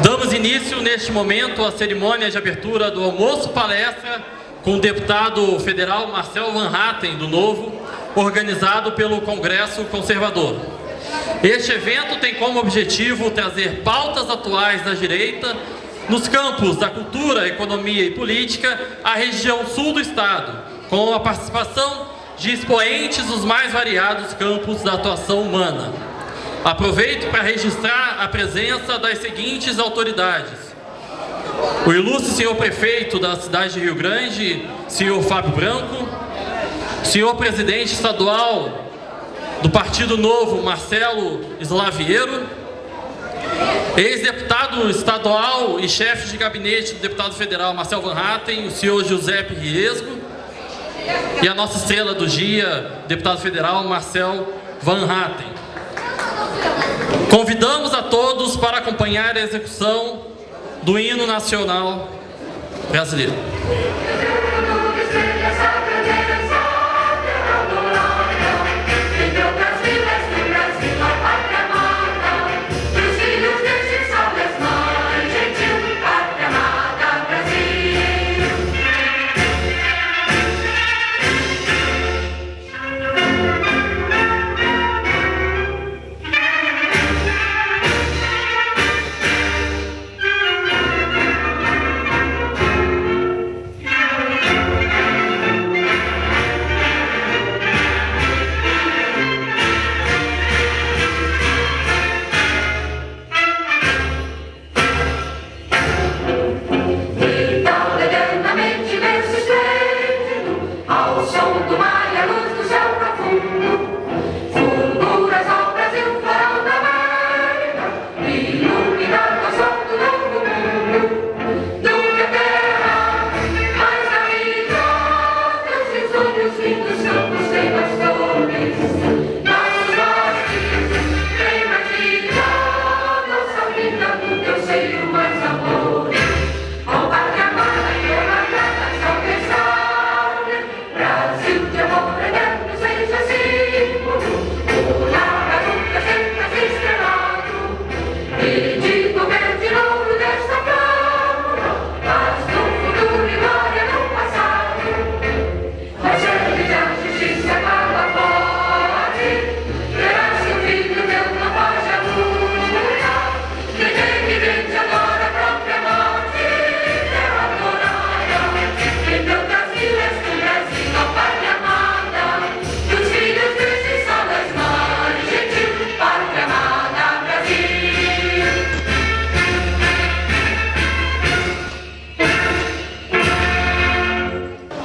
Damos início, neste momento, à cerimônia de abertura do almoço-palestra com o deputado federal Marcel Van Hatten, do Novo, organizado pelo Congresso Conservador. Este evento tem como objetivo trazer pautas atuais da direita nos campos da cultura, economia e política à região sul do Estado, com a participação de expoentes dos mais variados campos da atuação humana. Aproveito para registrar a presença das seguintes autoridades: o ilustre senhor prefeito da cidade de Rio Grande, senhor Fábio Branco, senhor presidente estadual do Partido Novo, Marcelo Slaviero, ex-deputado estadual e chefe de gabinete do deputado federal Marcel Van Hatten, o senhor Giuseppe Riesgo, e a nossa estrela do dia, deputado federal Marcel Van Hatten. Convidamos a todos para acompanhar a execução do hino nacional brasileiro.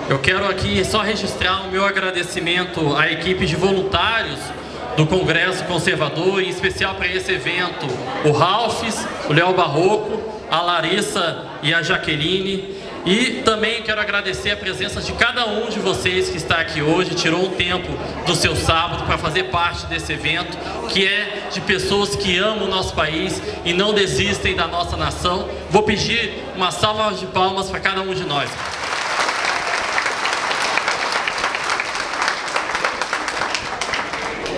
Eu quero aqui só registrar o meu agradecimento à equipe de voluntários do Congresso Conservador, em especial para esse evento, o Ralphs, o Léo Barroco, a Larissa e a Jaqueline. E também quero agradecer a presença de cada um de vocês que está aqui hoje, tirou um tempo do seu sábado para fazer parte desse evento, que é de pessoas que amam o nosso país e não desistem da nossa nação. Vou pedir uma salva de palmas para cada um de nós.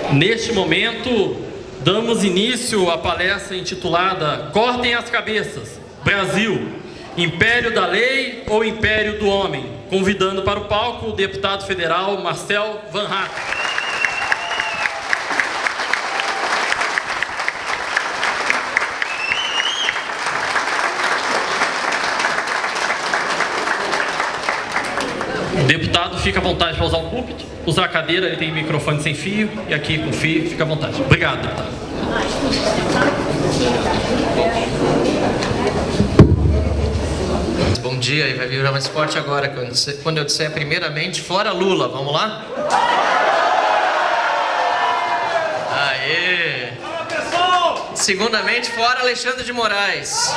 Neste momento, damos início à palestra intitulada Cortem as Cabeças, Brasil, Império da Lei ou Império do Homem? Convidando para o palco o deputado federal Marcel Van Hatten. O deputado fica à vontade para usar o púlpito, usar a cadeira, ele tem microfone sem fio, e aqui com fio, fica à vontade. Obrigado, deputado. Bom dia, e vai virar mais forte agora, quando eu disser primeiramente, fora Lula, vamos lá? Aê! Segundamente, fora Alexandre de Moraes.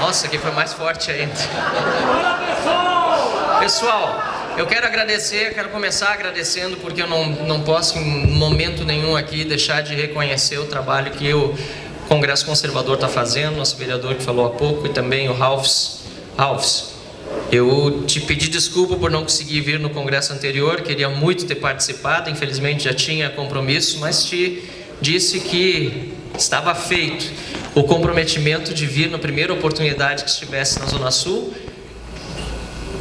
Nossa, aqui foi mais forte ainda. Pessoal, eu quero agradecer, quero começar agradecendo, porque eu não posso em momento nenhum aqui deixar de reconhecer o trabalho que o Congresso Conservador está fazendo, nosso vereador que falou há pouco, e também o Ralphs. Eu te pedi desculpa por não conseguir vir no congresso anterior, queria muito ter participado, infelizmente já tinha compromisso, mas te disse que estava feito o comprometimento de vir na primeira oportunidade que estivesse na Zona Sul.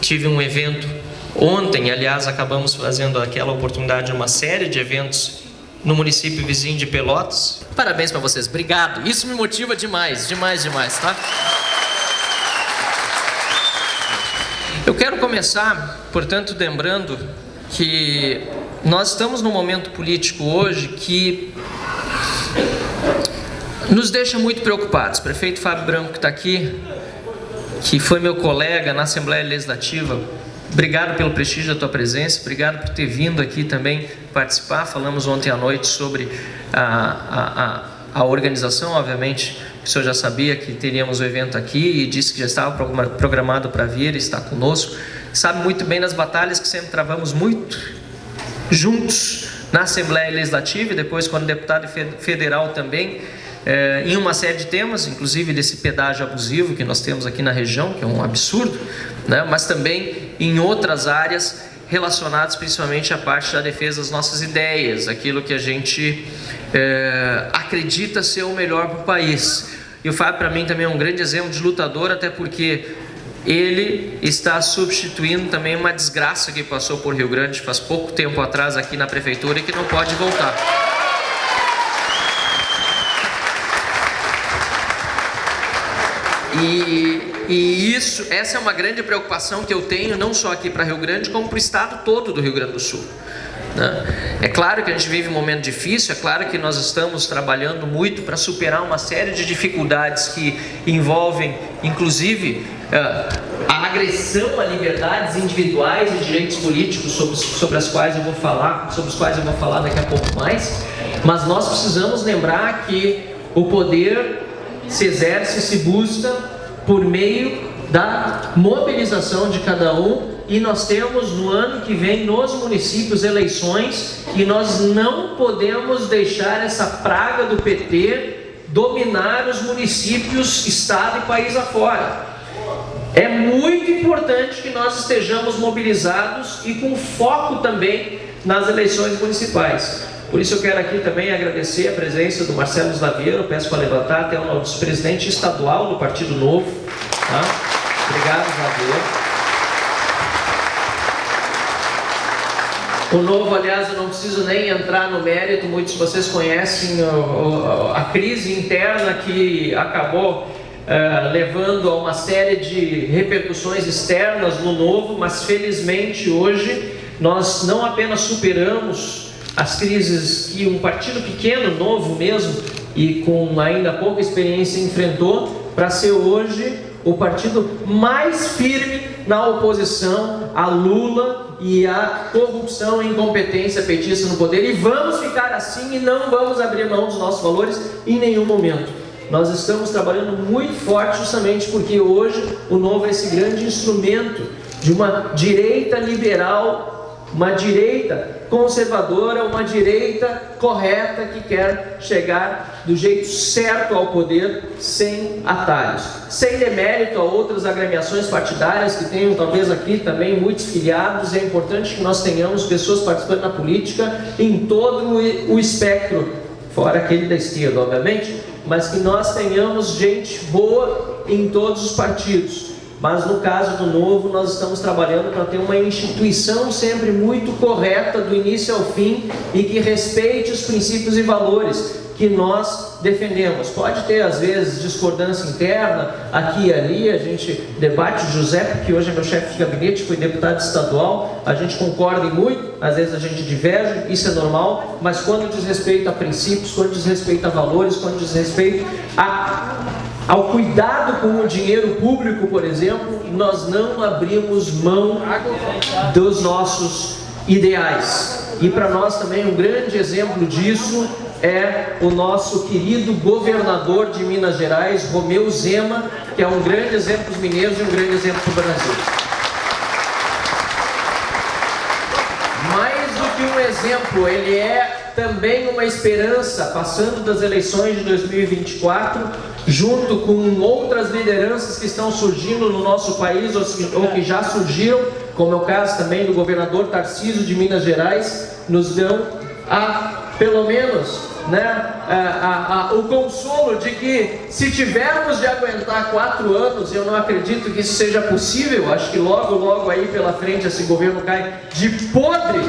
Tive um evento ontem, aliás, acabamos fazendo aquela oportunidade, uma série de eventos no município vizinho de Pelotas. Parabéns para vocês, obrigado. Isso me motiva demais, demais, tá? Eu quero começar, portanto, lembrando que nós estamos num momento político hoje que nos deixa muito preocupados. O prefeito Fábio Branco, que está aqui, que foi meu colega na Assembleia Legislativa, obrigado pelo prestígio da tua presença, obrigado por ter vindo aqui também participar. Falamos ontem à noite sobre a organização, obviamente, o senhor já sabia que teríamos o evento aqui e disse que já estava programado para vir e está conosco. Sabe muito bem das batalhas que sempre travamos muito juntos na Assembleia Legislativa e depois quando deputado federal também, em uma série de temas, inclusive desse pedágio abusivo que nós temos aqui na região, que é um absurdo, né? Mas também em outras áreas relacionadas principalmente à parte da defesa das nossas ideias, aquilo que a gente acredita ser o melhor para o país. E o Fábio, para mim, também é um grande exemplo de lutador, até porque ele está substituindo também uma desgraça que passou por Rio Grande faz pouco tempo atrás aqui na prefeitura e que não pode voltar. E essa é uma grande preocupação que eu tenho, não só aqui para Rio Grande, como para o estado todo do Rio Grande do Sul, né? É claro que a gente vive um momento difícil, é claro que nós estamos trabalhando muito para superar uma série de dificuldades que envolvem, inclusive, a agressão a liberdades individuais e direitos políticos sobre os quais eu vou falar daqui a pouco mais. Mas nós precisamos lembrar que o poder se exerce e se busca por meio da mobilização de cada um, e nós temos no ano que vem nos municípios eleições e nós não podemos deixar essa praga do PT dominar os municípios, estado e país afora. É muito importante que nós estejamos mobilizados e com foco também nas eleições municipais. Por isso eu quero aqui também agradecer a presença do Marcelo Slaviero, peço para levantar, até o vice-presidente estadual do Partido Novo. Tá? Obrigado, Slaviero. O Novo, aliás, eu não preciso nem entrar no mérito, muitos de vocês conhecem a crise interna que acabou levando a uma série de repercussões externas no Novo, mas felizmente hoje nós não apenas superamos as crises que um partido pequeno, novo mesmo, e com ainda pouca experiência enfrentou, para ser hoje o partido mais firme na oposição a Lula e a corrupção e incompetência petista no poder. E vamos ficar assim e não vamos abrir mão dos nossos valores em nenhum momento. Nós estamos trabalhando muito forte justamente porque hoje o Novo é esse grande instrumento de uma direita liberal, uma direita conservadora, uma direita correta que quer chegar do jeito certo ao poder, sem atalhos, sem demérito a outras agremiações partidárias que tenham talvez aqui também muitos filiados. É importante que nós tenhamos pessoas participando na política em todo o espectro, fora aquele da esquerda, obviamente, mas que nós tenhamos gente boa em todos os partidos. Mas no caso do Novo, nós estamos trabalhando para ter uma instituição sempre muito correta do início ao fim e que respeite os princípios e valores que nós defendemos. Pode ter às vezes discordância interna aqui e ali, a gente debate. José, que hoje é meu chefe de gabinete, foi deputado estadual, a gente concorda em muito, às vezes a gente diverge, isso é normal, mas quando diz respeito a princípios, quando diz respeito a valores, quando diz respeito ao cuidado com o dinheiro público, por exemplo, nós não abrimos mão dos nossos ideais. E para nós também um grande exemplo disso é o nosso querido governador de Minas Gerais, Romeu Zema, que é um grande exemplo para os mineiros e um grande exemplo para o Brasil. Mais do que um exemplo, ele é também uma esperança, passando das eleições de 2024, junto com outras lideranças que estão surgindo no nosso país ou que já surgiram, como é o caso também do governador Tarcísio de Minas Gerais, nos dão pelo menos né, o consolo de que, se tivermos de aguentar 4 anos, eu não acredito que isso seja possível, acho que logo, logo aí pela frente esse governo cai de podre.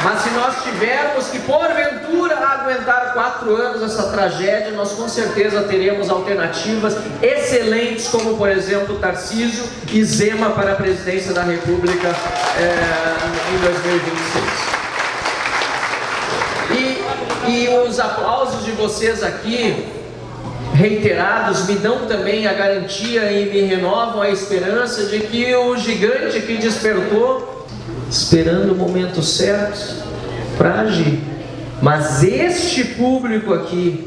Mas se nós tivermos que, porventura, aguentar 4 anos essa tragédia, nós com certeza teremos alternativas excelentes, como, por exemplo, Tarcísio e Zema para a presidência da República em 2026. E os aplausos de vocês aqui, reiterados, me dão também a garantia e me renovam a esperança de que o gigante que despertou, esperando o momento certo para agir. Mas este público aqui,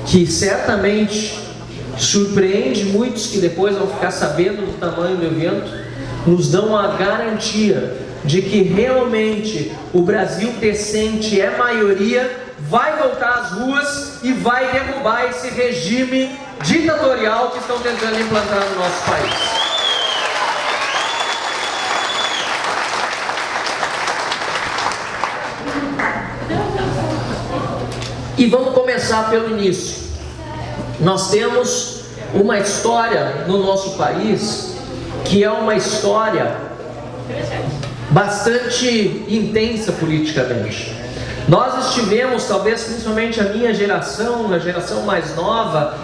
que certamente surpreende muitos que depois vão ficar sabendo do tamanho do evento, nos dão a garantia de que realmente o Brasil decente é maioria, vai voltar às ruas e vai derrubar esse regime ditatorial que estão tentando implantar no nosso país. E vamos começar pelo início. Nós temos uma história no nosso país que é uma história bastante intensa politicamente. Nós estivemos, talvez principalmente a minha geração, a geração mais nova,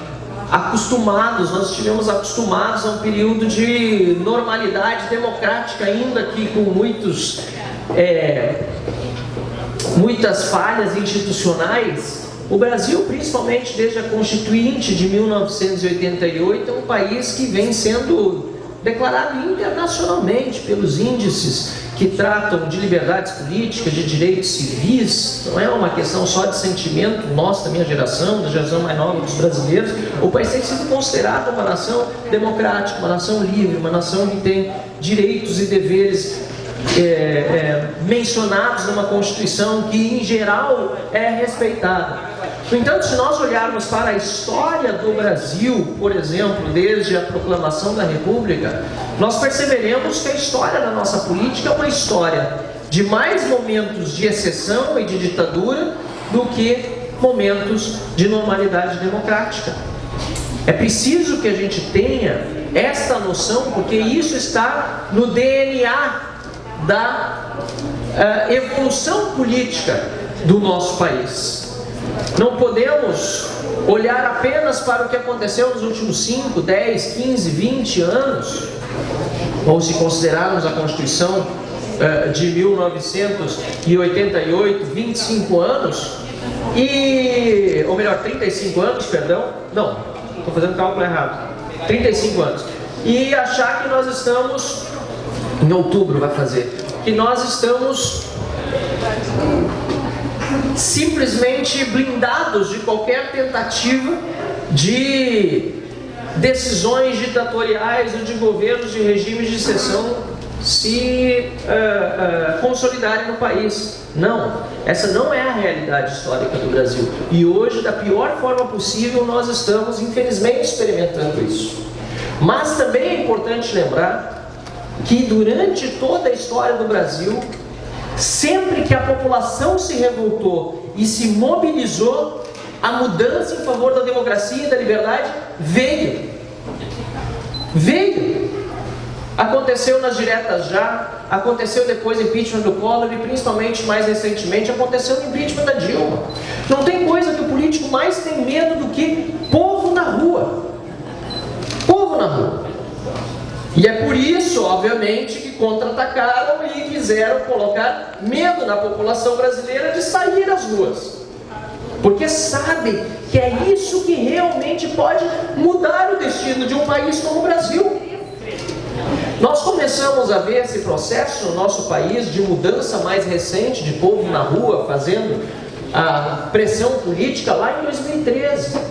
nós estivemos acostumados a um período de normalidade democrática, ainda que com muitas falhas institucionais. O Brasil, principalmente desde a Constituinte de 1988, é um país que vem sendo declarado internacionalmente pelos índices que tratam de liberdades políticas, de direitos civis. Não é uma questão só de sentimento nossa, da minha geração, da geração mais nova dos brasileiros. O país tem sido considerado uma nação democrática, uma nação livre, uma nação que tem direitos e deveres mencionados numa Constituição que, em geral, é respeitada. No entanto, se nós olharmos para a história do Brasil, por exemplo, desde a proclamação da República, nós perceberemos que a história da nossa política é uma história de mais momentos de exceção e de ditadura do que momentos de normalidade democrática. É preciso que a gente tenha esta noção, porque isso está no DNA da evolução política do nosso país. Não podemos olhar apenas para o que aconteceu nos últimos 5, 10, 15, 20 anos, ou se considerarmos a Constituição de 1988, 25 anos, ou melhor, 35 anos, perdão, não, estou fazendo cálculo errado, 35 anos, e achar que nós estamos, em outubro vai fazer, que nós estamos simplesmente blindados de qualquer tentativa de decisões ditatoriais ou de governos de regimes de exceção se consolidarem no país. Não, essa não é a realidade histórica do Brasil. E hoje, da pior forma possível, nós estamos, infelizmente, experimentando isso. Mas também é importante lembrar que durante toda a história do Brasil, sempre que a população se revoltou e se mobilizou, a mudança em favor da democracia e da liberdade veio. Aconteceu nas diretas já, aconteceu depois do impeachment do Collor e principalmente, mais recentemente, aconteceu no impeachment da Dilma. Não tem coisa que o político mais tem medo do que povo na rua. Povo na rua. E é por isso, obviamente, que contra-atacaram e quiseram colocar medo na população brasileira de sair às ruas. Porque sabe que é isso que realmente pode mudar o destino de um país como o Brasil. Nós começamos a ver esse processo no nosso país de mudança mais recente, de povo na rua, fazendo a pressão política lá em 2013.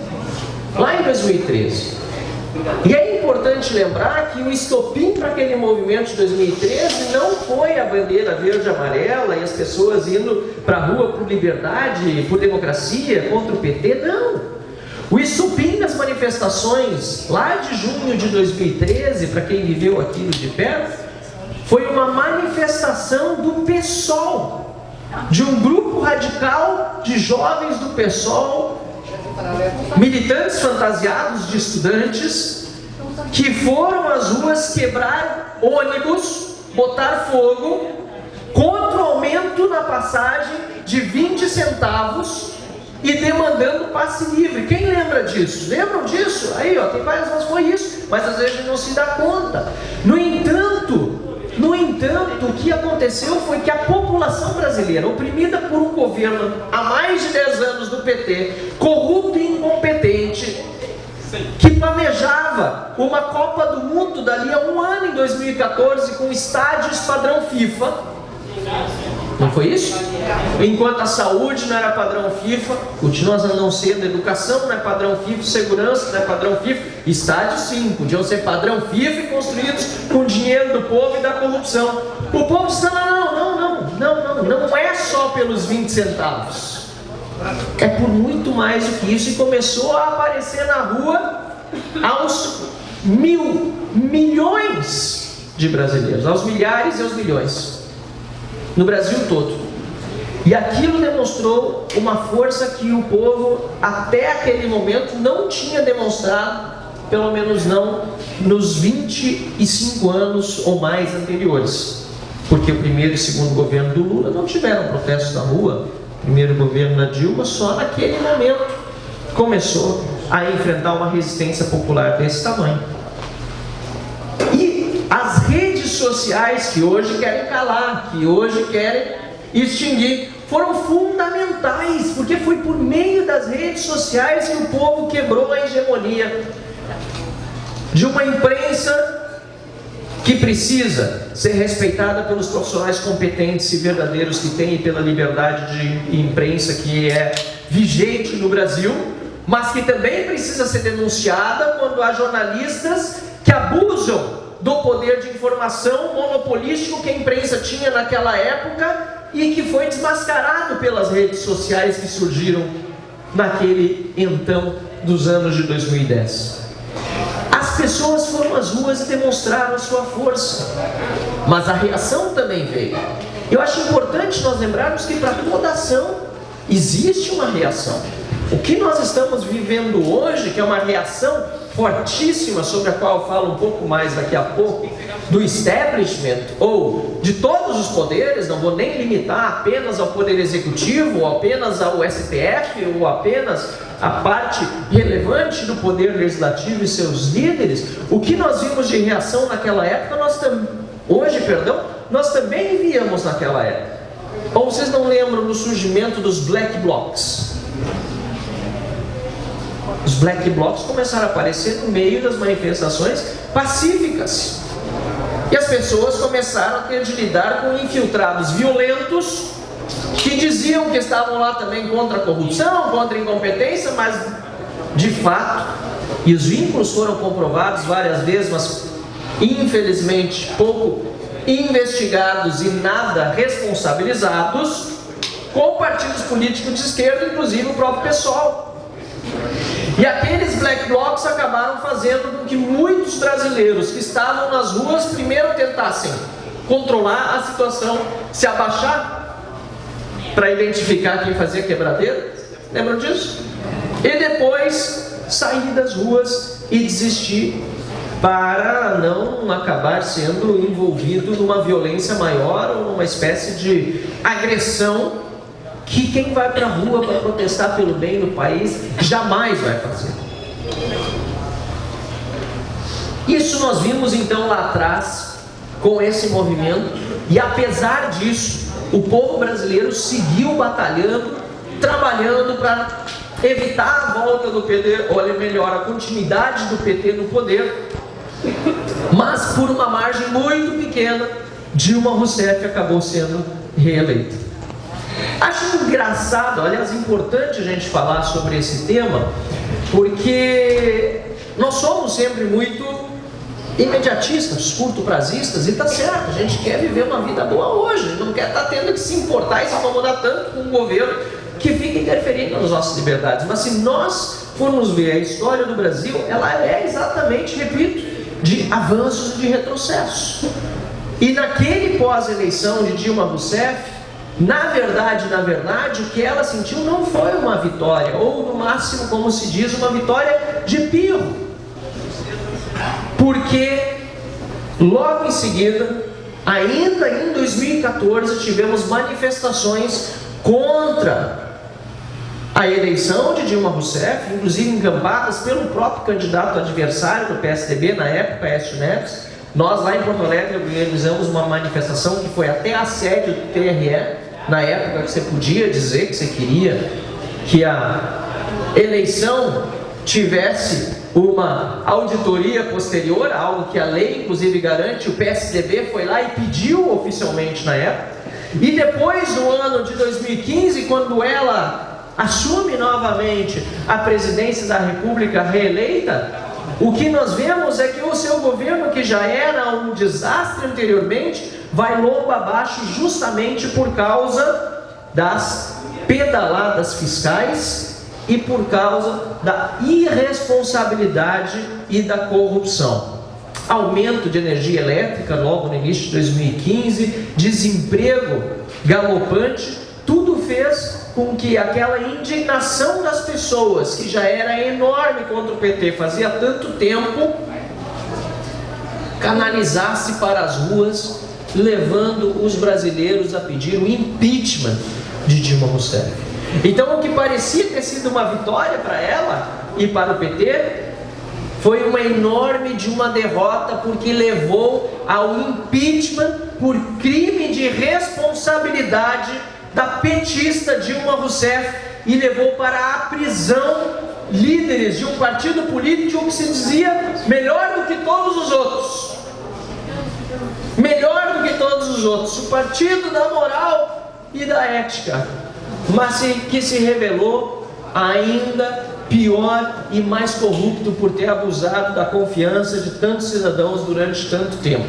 E é importante lembrar que o estopim para aquele movimento de 2013 não foi a bandeira verde e amarela e as pessoas indo para a rua por liberdade, por democracia, contra o PT, não. O estopim das manifestações lá de junho de 2013, para quem viveu aquilo de perto, foi uma manifestação do PSOL, de um grupo radical de jovens do PSOL, militantes fantasiados de estudantes, que foram às ruas quebrar ônibus, botar fogo, contra o aumento na passagem de 20 centavos e demandando passe livre. Quem lembra disso? Lembram disso? Aí, ó, tem várias vezes foi isso, mas às vezes a gente não se dá conta. No entanto, o que aconteceu foi que a população brasileira, oprimida por um governo há mais de 10 anos do PT, corrupto e incompetente, que planejava uma Copa do Mundo dali a um ano, em 2014, com estádios padrão FIFA. Não foi isso? Enquanto a saúde não era padrão FIFA, continua não sendo, educação não é padrão FIFA, segurança não é padrão FIFA, estádios sim, podiam ser padrão FIFA e construídos com dinheiro do povo e da corrupção. O povo disse, não é só pelos 20 centavos. É por muito mais do que isso, e começou a aparecer na rua aos milhões de brasileiros, aos milhares e aos milhões, no Brasil todo. E aquilo demonstrou uma força que o povo até aquele momento não tinha demonstrado, pelo menos não nos 25 anos ou mais anteriores, porque o primeiro e segundo governo do Lula não tiveram protestos na rua. Primeiro governo da Dilma, só naquele momento começou a enfrentar uma resistência popular desse tamanho. E as redes sociais, que hoje querem calar, que hoje querem extinguir, foram fundamentais, porque foi por meio das redes sociais que o povo quebrou a hegemonia de uma imprensa que precisa ser respeitada pelos profissionais competentes e verdadeiros que tem, e pela liberdade de imprensa que é vigente no Brasil, mas que também precisa ser denunciada quando há jornalistas que abusam do poder de informação monopolístico que a imprensa tinha naquela época e que foi desmascarado pelas redes sociais que surgiram naquele então dos anos de 2010. As pessoas foram às ruas e demonstraram a sua força, mas a reação também veio. Eu acho importante nós lembrarmos que para toda ação existe uma reação. O que nós estamos vivendo hoje, que é uma reação fortíssima, sobre a qual eu falo um pouco mais daqui a pouco, do establishment, ou de todos os poderes, não vou nem limitar apenas ao Poder Executivo, ou apenas ao STF, ou apenas a parte relevante do Poder Legislativo e seus líderes. O que nós vimos de reação naquela época, nós também víamos naquela época. Ou vocês não lembram do surgimento dos Black Blocs? Os Black Blocs começaram a aparecer no meio das manifestações pacíficas. E as pessoas começaram a ter de lidar com infiltrados violentos que diziam que estavam lá também contra a corrupção, contra a incompetência, mas de fato, e os vínculos foram comprovados várias vezes, mas infelizmente pouco investigados e nada responsabilizados, com partidos políticos de esquerda, inclusive o próprio PSOL. E aqueles Black Blocs acabaram fazendo com que muitos brasileiros que estavam nas ruas primeiro tentassem controlar a situação, se abaixar para identificar quem fazia quebradeira, lembram disso? E depois sair das ruas e desistir, para não acabar sendo envolvido numa violência maior ou numa espécie de agressão que quem vai para a rua para protestar pelo bem do país jamais vai fazer. Isso nós vimos então lá atrás com esse movimento, e apesar disso, o povo brasileiro seguiu batalhando, trabalhando para evitar a volta do PT, ou melhor, a continuidade do PT no poder, mas por uma margem muito pequena, Dilma Rousseff acabou sendo reeleita. Acho engraçado, aliás, importante a gente falar sobre esse tema, porque nós somos sempre muito imediatistas, curto-prazistas, e está certo, a gente quer viver uma vida boa hoje, não quer estar tendo que se importar e se incomodar tanto com um governo que fica interferindo nas nossas liberdades. Mas se nós formos ver a história do Brasil, ela é exatamente, repito, de avanços e de retrocessos. E naquele pós-eleição de Dilma Rousseff, na verdade, o que ela sentiu não foi uma vitória, ou no máximo, como se diz, uma vitória de pirro. Porque logo em seguida, ainda em 2014, tivemos manifestações contra a eleição de Dilma Rousseff, inclusive encampadas pelo próprio candidato adversário do PSDB na época, Aécio Neves. Nós lá em Porto Alegre organizamos uma manifestação que foi até a sede do TRE, na época que você podia dizer que você queria que a eleição tivesse uma auditoria posterior, algo que a lei inclusive garante. O PSDB foi lá e pediu oficialmente na época. E depois, no ano de 2015, quando ela assume novamente a presidência da República reeleita, o que nós vemos é que o seu governo, que já era um desastre anteriormente, vai logo abaixo justamente por causa das pedaladas fiscais e por causa da irresponsabilidade e da corrupção. Aumento de energia elétrica logo no início de 2015, desemprego galopante, tudo fez com que aquela indignação das pessoas, que já era enorme contra o PT fazia tanto tempo, canalizasse para as ruas, levando os brasileiros a pedir o impeachment de Dilma Rousseff. Então, o que parecia ter sido uma vitória para ela e para o PT, foi uma enorme de uma derrota, porque levou ao impeachment por crime de responsabilidade da petista Dilma Rousseff e levou para a prisão líderes de um partido político que se dizia melhor do que todos os outros. Melhor do que todos os outros, o partido da moral e da ética, mas que se revelou ainda pior e mais corrupto por ter abusado da confiança de tantos cidadãos durante tanto tempo.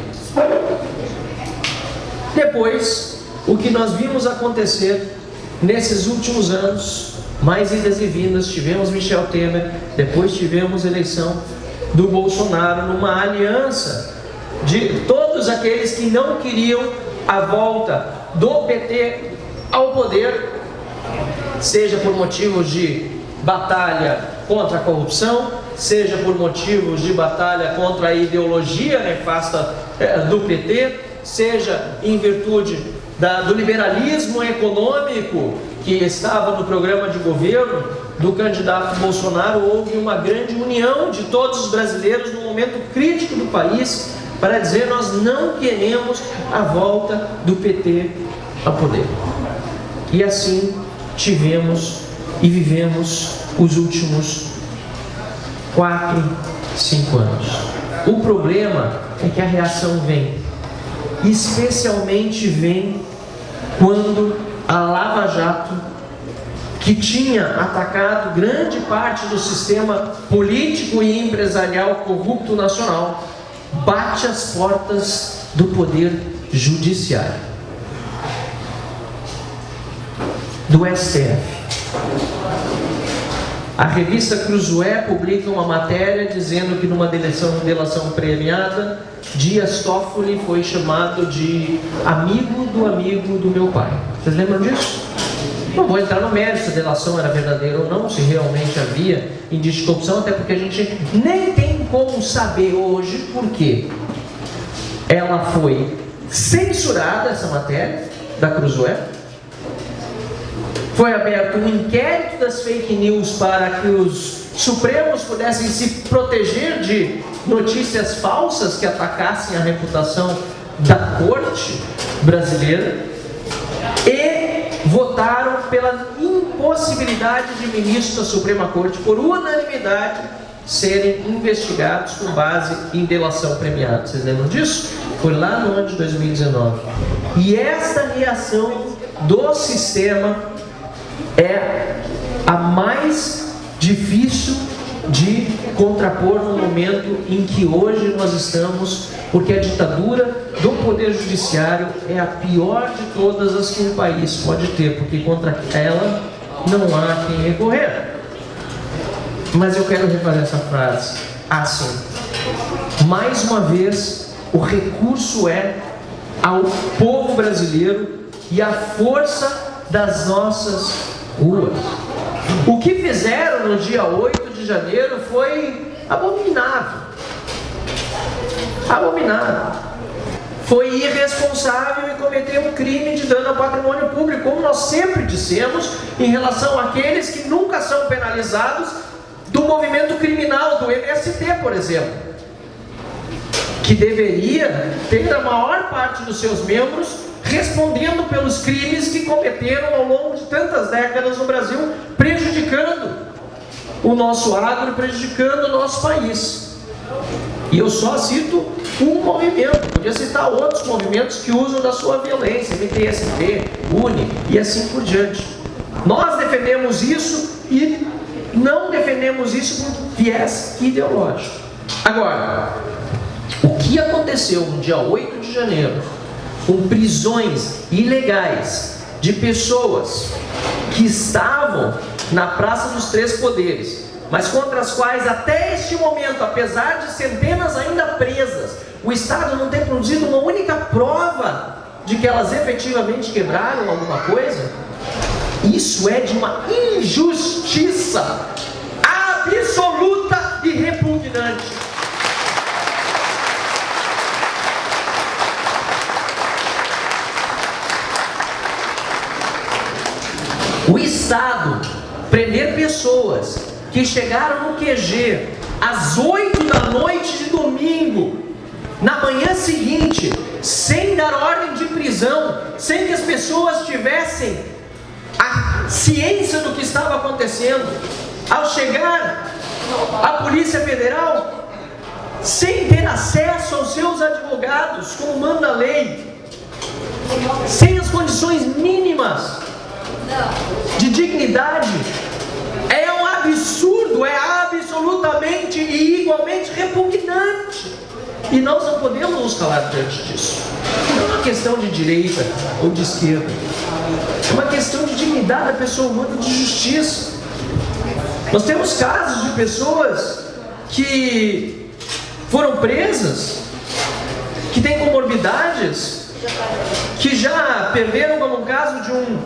Depois, o que nós vimos acontecer nesses últimos anos, mais idas e vindas, tivemos Michel Temer, depois tivemos a eleição do Bolsonaro, numa aliança de todos aqueles que não queriam a volta do PT ao poder, seja por motivos de batalha contra a corrupção, seja por motivos de batalha contra a ideologia nefasta do PT, seja em virtude do liberalismo econômico que estava no programa de governo do candidato Bolsonaro. Houve uma grande união de todos os brasileiros no momento crítico do país para dizer: nós não queremos a volta do PT ao poder. E assim tivemos e vivemos os últimos 4, 5 anos. O problema é que a reação vem, especialmente vem quando a Lava Jato, que tinha atacado grande parte do sistema político e empresarial corrupto nacional, bate as portas do poder judiciário, do STF. A revista Cruzoé publica uma matéria dizendo que numa delação premiada, Dias Toffoli foi chamado de amigo do meu pai. Vocês lembram disso? Não vou entrar no mérito se a delação era verdadeira ou não, se realmente havia indício de corrupção, até porque a gente nem tem como saber hoje por quê. Ela foi censurada, essa matéria da Cruzoé. Foi aberto um inquérito das fake news para que os supremos pudessem se proteger de notícias falsas que atacassem a reputação da corte brasileira, e votaram pela impossibilidade de ministros da Suprema Corte, por unanimidade, serem investigados com base em delação premiada. Vocês lembram disso? Foi lá no ano de 2019. E esta reação do sistema é a mais difícil de contrapor no momento em que hoje nós estamos, porque a ditadura do poder judiciário é a pior de todas as que um país pode ter, porque contra ela não há quem recorrer. Mas eu quero refazer essa frase assim: mais uma vez, o recurso é ao povo brasileiro e à força das nossas ruas. O que fizeram no dia 8 de janeiro foi abominável. Abominável. Foi irresponsável e cometeu um crime de dano ao patrimônio público, como nós sempre dissemos, em relação àqueles que nunca são penalizados do movimento criminal, do MST, por exemplo, que deveria ter a maior parte dos seus membros respondendo pelos crimes que cometeram ao longo de tantas décadas no Brasil, prejudicando o nosso agro, prejudicando o nosso país. E eu só cito um movimento, podia citar outros movimentos que usam da sua violência, MTST, UNE e assim por diante. Nós defendemos isso e não defendemos isso por viés ideológico. Agora, o que aconteceu no dia 8 de janeiro, com prisões ilegais de pessoas que estavam na Praça dos Três Poderes, mas contra as quais até este momento, apesar de centenas ainda presas, o Estado não tem produzido uma única prova de que elas efetivamente quebraram alguma coisa, isso é de uma injustiça absoluta e repugnante. O Estado prender pessoas que chegaram no QG às 8 da noite de domingo, na manhã seguinte, sem dar ordem de prisão, sem que as pessoas tivessem a ciência do que estava acontecendo, ao chegar a Polícia Federal, sem ter acesso aos seus advogados, como manda a lei, sem as condições mínimas de dignidade, é um absurdo, é absolutamente e igualmente repugnante. E nós não podemos nos calar diante disso. Não é uma questão de direita ou de esquerda, é uma questão de dignidade da pessoa humana, de justiça. Nós temos casos de pessoas que foram presas, que têm comorbidades, que já perderam, como o caso de um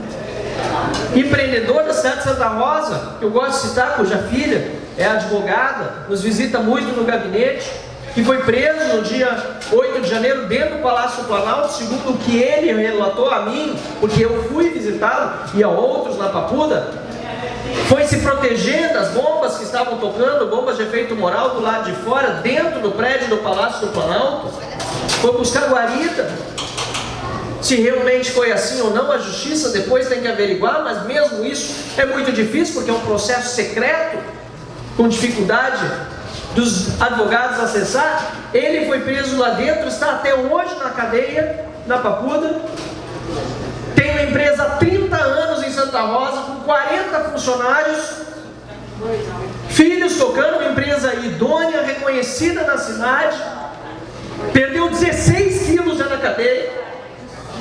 empreendedor da cidade de Santa Rosa, que eu gosto de citar, cuja filha é advogada, nos visita muito no gabinete, que foi preso no dia 8 de janeiro dentro do Palácio do Planalto, segundo o que ele relatou a mim, porque eu fui visitá-lo e a outros na Papuda, foi se proteger das bombas que estavam tocando, bombas de efeito moral do lado de fora, dentro do prédio do Palácio do Planalto, foi buscar guarida. Se realmente foi assim ou não, a justiça depois tem que averiguar, mas mesmo isso é muito difícil, porque é um processo secreto, com dificuldade dos advogados acessar. Ele foi preso lá dentro, está até hoje na cadeia, na Papuda. Tem uma empresa há 30 anos em Santa Rosa, com 40 funcionários, filhos tocando, uma empresa idônea, reconhecida na cidade, perdeu 16 quilos já na cadeia.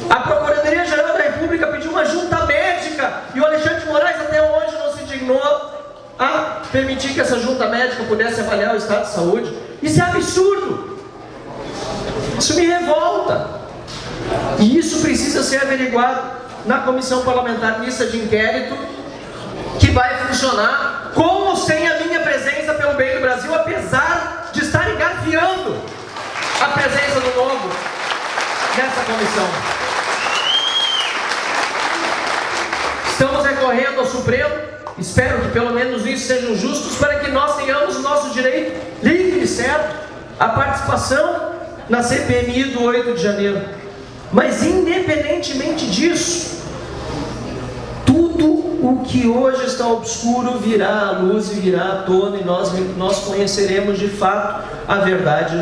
A Procuradoria-Geral da República pediu uma junta médica e o Alexandre de Moraes até hoje não se dignou a permitir que essa junta médica pudesse avaliar o estado de saúde. Isso é absurdo. Isso me revolta. E isso precisa ser averiguado na Comissão Parlamentar Mista de Inquérito, que vai funcionar com ou sem a minha presença pelo bem do Brasil, apesar de estar engafiando a presença do Novo nessa comissão. Estamos recorrendo ao Supremo, espero que pelo menos isso sejam justos, para que nós tenhamos o nosso direito livre e certo, a participação na CPMI do 8 de janeiro. Mas independentemente disso, tudo o que hoje está obscuro virá à luz e virá à tona, e nós conheceremos de fato a verdade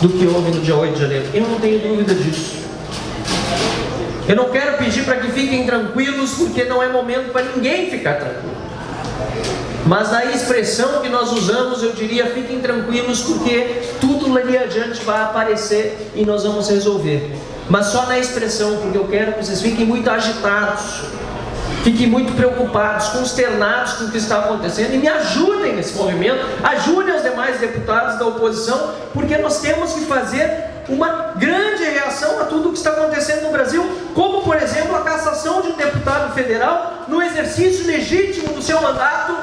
do que houve no dia 8 de janeiro. Eu não tenho dúvida disso. Eu não quero pedir para que fiquem tranquilos, porque não é momento para ninguém ficar tranquilo. Mas na expressão que nós usamos, eu diria: fiquem tranquilos, porque tudo ali adiante vai aparecer e nós vamos resolver. Mas só na expressão, porque eu quero que vocês fiquem muito agitados, fiquem muito preocupados, consternados com o que está acontecendo, e me ajudem nesse movimento, ajudem os demais deputados da oposição, porque nós temos que fazer uma grande reação a tudo o que está acontecendo no Brasil, como, por exemplo, a cassação de um deputado federal no exercício legítimo do seu mandato,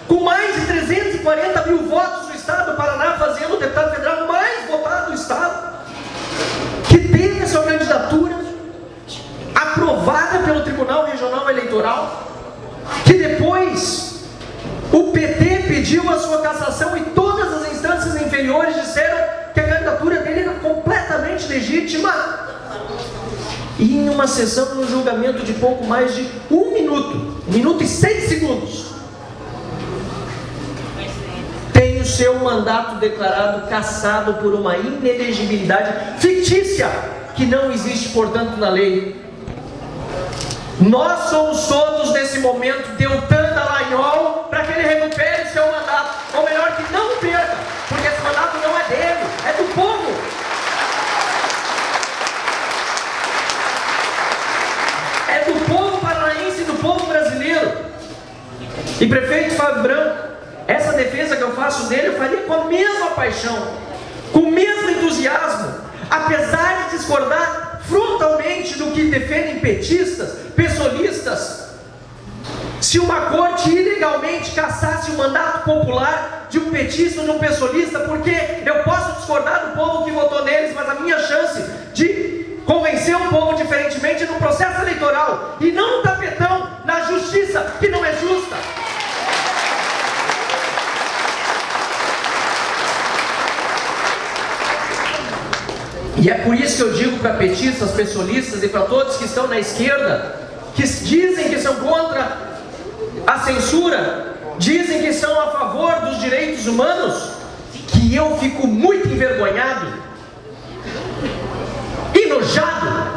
com mais de 340 mil votos no estado do Paraná, fazendo o deputado federal mais votado do estado, que teve a sua candidatura aprovada pelo Tribunal Regional Eleitoral, que depois o PT pediu a sua cassação e todas as instâncias inferiores disseram que a candidatura dele era completamente legítima. E em uma sessão, no julgamento de pouco mais de 1 minuto e 6 segundos, tem o seu mandato declarado cassado por uma inelegibilidade fictícia, que não existe, portanto, na lei. Nós somos todos, nesse momento, Deltan Dallagnol, para que ele recupere seu mandato, ou melhor, que não perca, porque esse mandato não é dele, é do povo. É do povo paranaense e do povo brasileiro. E prefeito Fábio Branco, essa defesa que eu faço dele, eu faria com a mesma paixão, com o mesmo entusiasmo, apesar de discordar frontalmente do que defendem petistas, pessoalistas. Se uma corte ilegalmente cassasse o mandato popular de um petista ou de um pessoalista, porque eu posso discordar do povo que votou neles, mas a minha chance de convencer o povo diferentemente é no processo eleitoral, e não no tapetão, na justiça, que não é justa. E é por isso que eu digo para petistas, pessoalistas e para todos que estão na esquerda, que dizem que são contra a censura, dizem que são a favor dos direitos humanos, que eu fico muito envergonhado, enojado,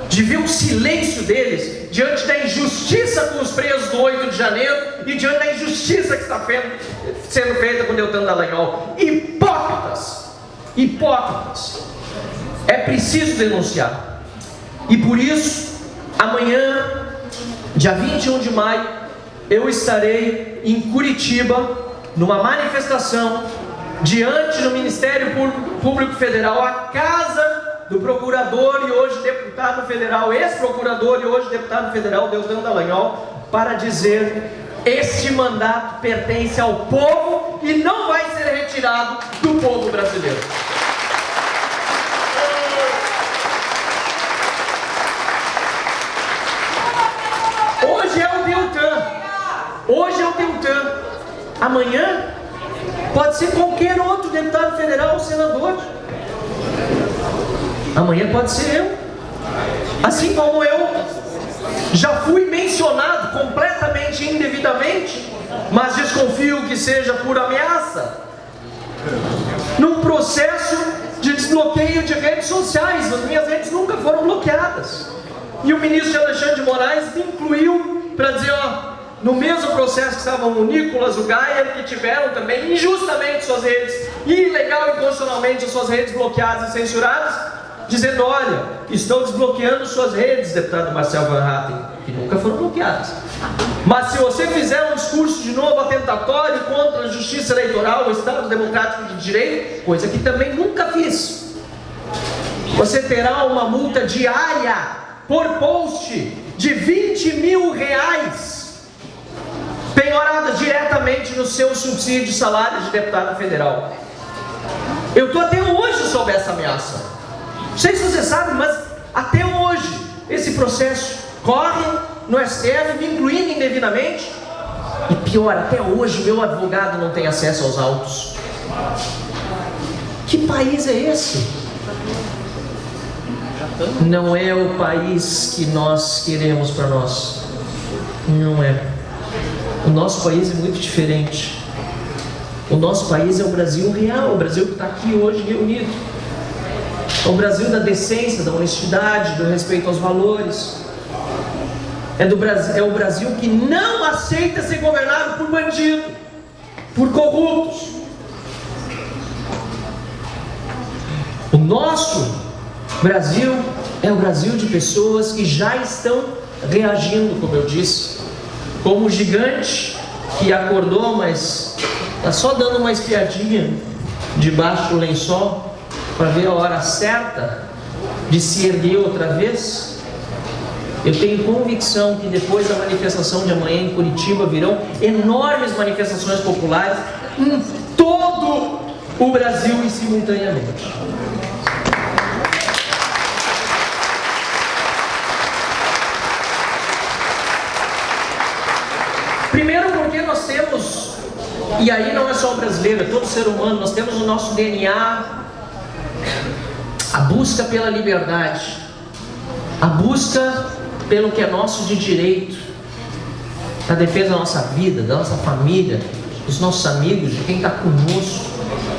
de ver o silêncio deles diante da injustiça com os presos do 8 de janeiro e diante da injustiça que está sendo feita com o Deltan Dallagnol. Hipócritas! Hipócritas! É preciso denunciar. E por isso, amanhã, dia 21 de maio, eu estarei em Curitiba, numa manifestação, diante do Ministério Público Federal, a casa do procurador e hoje deputado federal, ex-procurador e hoje deputado federal, Deltan Dallagnol, para dizer: este mandato pertence ao povo e não vai ser retirado do povo brasileiro. Hoje é o Deltan. Amanhã pode ser qualquer outro deputado federal ou senador. Amanhã pode ser eu. Assim como eu já fui mencionado completamente indevidamente, mas desconfio que seja por ameaça, num processo de desbloqueio de redes sociais. As minhas redes nunca foram bloqueadas. E o ministro Alexandre de Moraes me incluiu para dizer, ó, no mesmo processo que estavam o Nicolas, o Gaia, que tiveram também injustamente suas redes, ilegal e inconstitucionalmente suas redes bloqueadas e censuradas, dizendo: olha, estão desbloqueando suas redes, deputado Marcel Vanhatten, que nunca foram bloqueadas. Mas se você fizer um discurso de novo atentatório contra a justiça eleitoral, o Estado Democrático de Direito, coisa que também nunca fiz, você terá uma multa diária por post de R$20 mil, penhorada diretamente no seu subsídio de salário de deputado federal. Eu estou até hoje sob essa ameaça. Não sei se você sabe, mas até hoje esse processo corre no STF, me incluindo indevidamente. E pior, até hoje meu advogado não tem acesso aos autos. Que país é esse? Não é o país que nós queremos para nós. Não é. O nosso país é muito diferente. O nosso país é o Brasil real, o Brasil que está aqui hoje reunido. É o Brasil da decência, da honestidade, do respeito aos valores. É o Brasil que não aceita ser governado por bandido, por corruptos. O nosso Brasil é o Brasil de pessoas que já estão reagindo, como eu disse, como o gigante que acordou, mas está só dando uma espiadinha debaixo do lençol, para ver a hora certa de se erguer outra vez. Eu tenho convicção que depois da manifestação de amanhã em Curitiba virão enormes manifestações populares em todo o Brasil e simultaneamente. Primeiro porque nós temos, e aí não é só o brasileiro, é todo ser humano, nós temos no nosso DNA a busca pela liberdade, a busca pelo que é nosso de direito, a defesa da nossa vida, da nossa família, dos nossos amigos, de quem está conosco.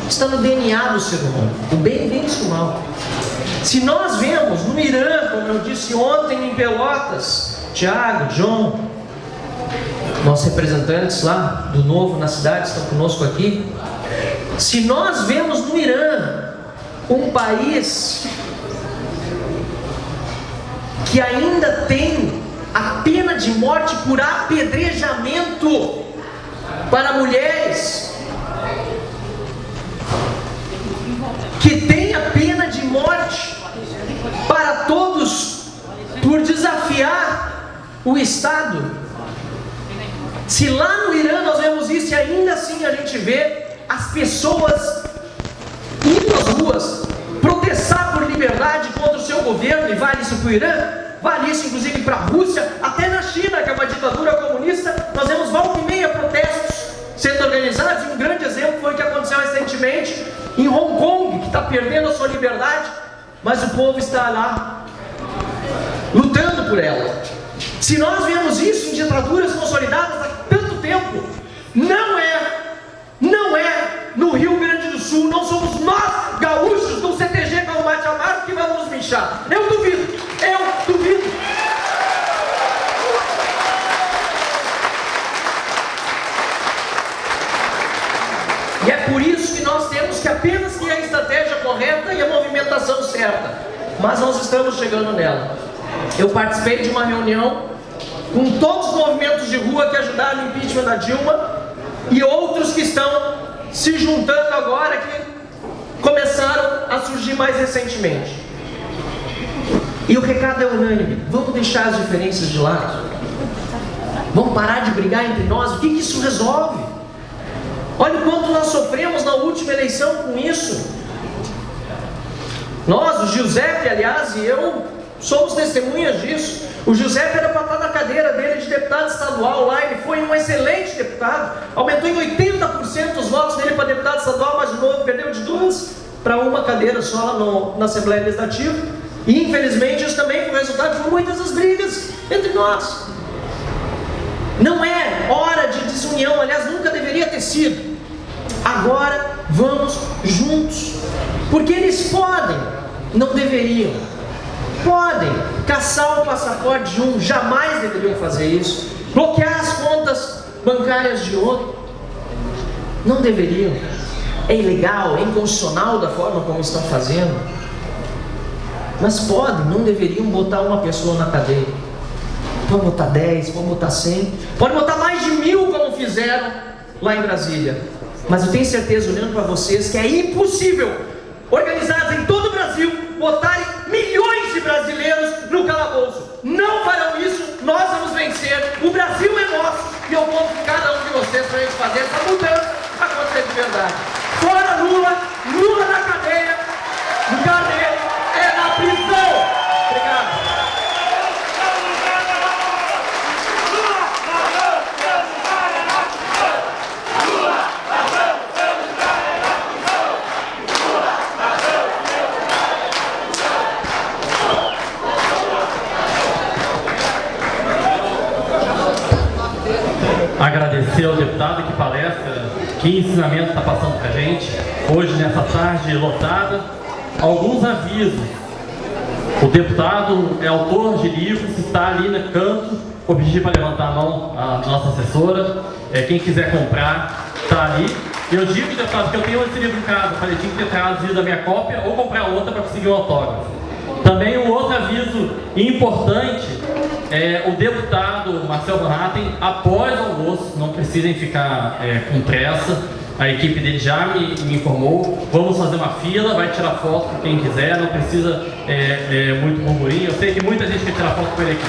Está no DNA do ser humano. O bem vence o mal. Se nós vemos no Irã, como eu disse ontem em Pelotas, Tiago, John, nossos representantes lá do Novo na cidade estão conosco aqui. Se nós vemos no Irã um país que ainda tem a pena de morte por apedrejamento para mulheres, que tem a pena de morte para todos por desafiar o Estado. Se lá no Irã nós vemos isso e ainda assim a gente vê as pessoas indo às ruas protestar por liberdade contra o seu governo, e vale isso para o Irã, vale isso inclusive para a Rússia, até na China, que é uma ditadura comunista, nós vemos volta e meia protestos sendo organizados, e um grande exemplo foi o que aconteceu recentemente em Hong Kong, que está perdendo a sua liberdade, mas o povo está lá lutando por ela. Se nós vemos isso em ditaduras consolidadas há tanto tempo, não é no Rio Grande do Sul, não somos nós, gaúchos do CTG Calmate Amargo, que vamos nos bichar. Eu duvido. E é por isso que nós temos que apenas ter a estratégia correta e a movimentação certa. Mas nós estamos chegando nela. Eu participei de uma reunião com todos os movimentos de rua que ajudaram no impeachment da Dilma e outros que estão se juntando agora, que começaram a surgir mais recentemente. E o recado é unânime: vamos deixar as diferenças de lado, vamos parar de brigar entre nós. O que isso resolve? Olha o quanto nós sofremos na última eleição com isso. Nós, o Giuseppe, aliás, e eu somos testemunhas disso. O Giuseppe era para estar na cadeira dele de deputado estadual lá, ele foi um excelente deputado, aumentou em 80% os votos dele para deputado estadual, mas de novo perdeu de 2 para 1 cadeira só lá na Assembleia Legislativa. E infelizmente isso também foi resultado de muitas das brigas entre nós. Não é hora de desunião, aliás, nunca deveria ter sido. Agora vamos juntos, porque eles podem, não deveriam. Podem caçar o passaporte de um, jamais deveriam fazer isso. Bloquear as contas bancárias de outro, não deveriam. É ilegal, é inconstitucional da forma como estão fazendo. Mas podem, não deveriam botar uma pessoa na cadeia. Pode botar 10, pode botar 100, pode botar mais de 1000 como fizeram lá em Brasília. Mas eu tenho certeza, olhando para vocês, que é impossível organizados em todo o Brasil botarem milhões de brasileiros no calabouço. Não farão isso, nós vamos vencer. O Brasil é nosso e eu conto com cada um de vocês para a gente fazer essa mudança acontecer de verdade. Fora Lula, Lula na cadeia, o lugar dele é na prisão. Obrigado. Agradecer ao deputado que palestra, que ensinamento está passando para a gente, hoje nessa tarde lotada. Alguns avisos: o deputado é autor de livros, está ali no canto, vou pedir para levantar a mão a nossa assessora, quem quiser comprar, está ali. Eu digo, deputado, que eu tenho esse livro em casa, falei, tinha que ter trazido a minha cópia ou comprar outra para conseguir um autógrafo. Também um outro aviso importante: o deputado Marcel Van Hatten, após o almoço, não precisem ficar com pressa, a equipe dele já me informou. Vamos fazer uma fila, vai tirar foto com quem quiser, não precisa muito murmurinho. Eu sei que muita gente quer tirar foto com ele aqui.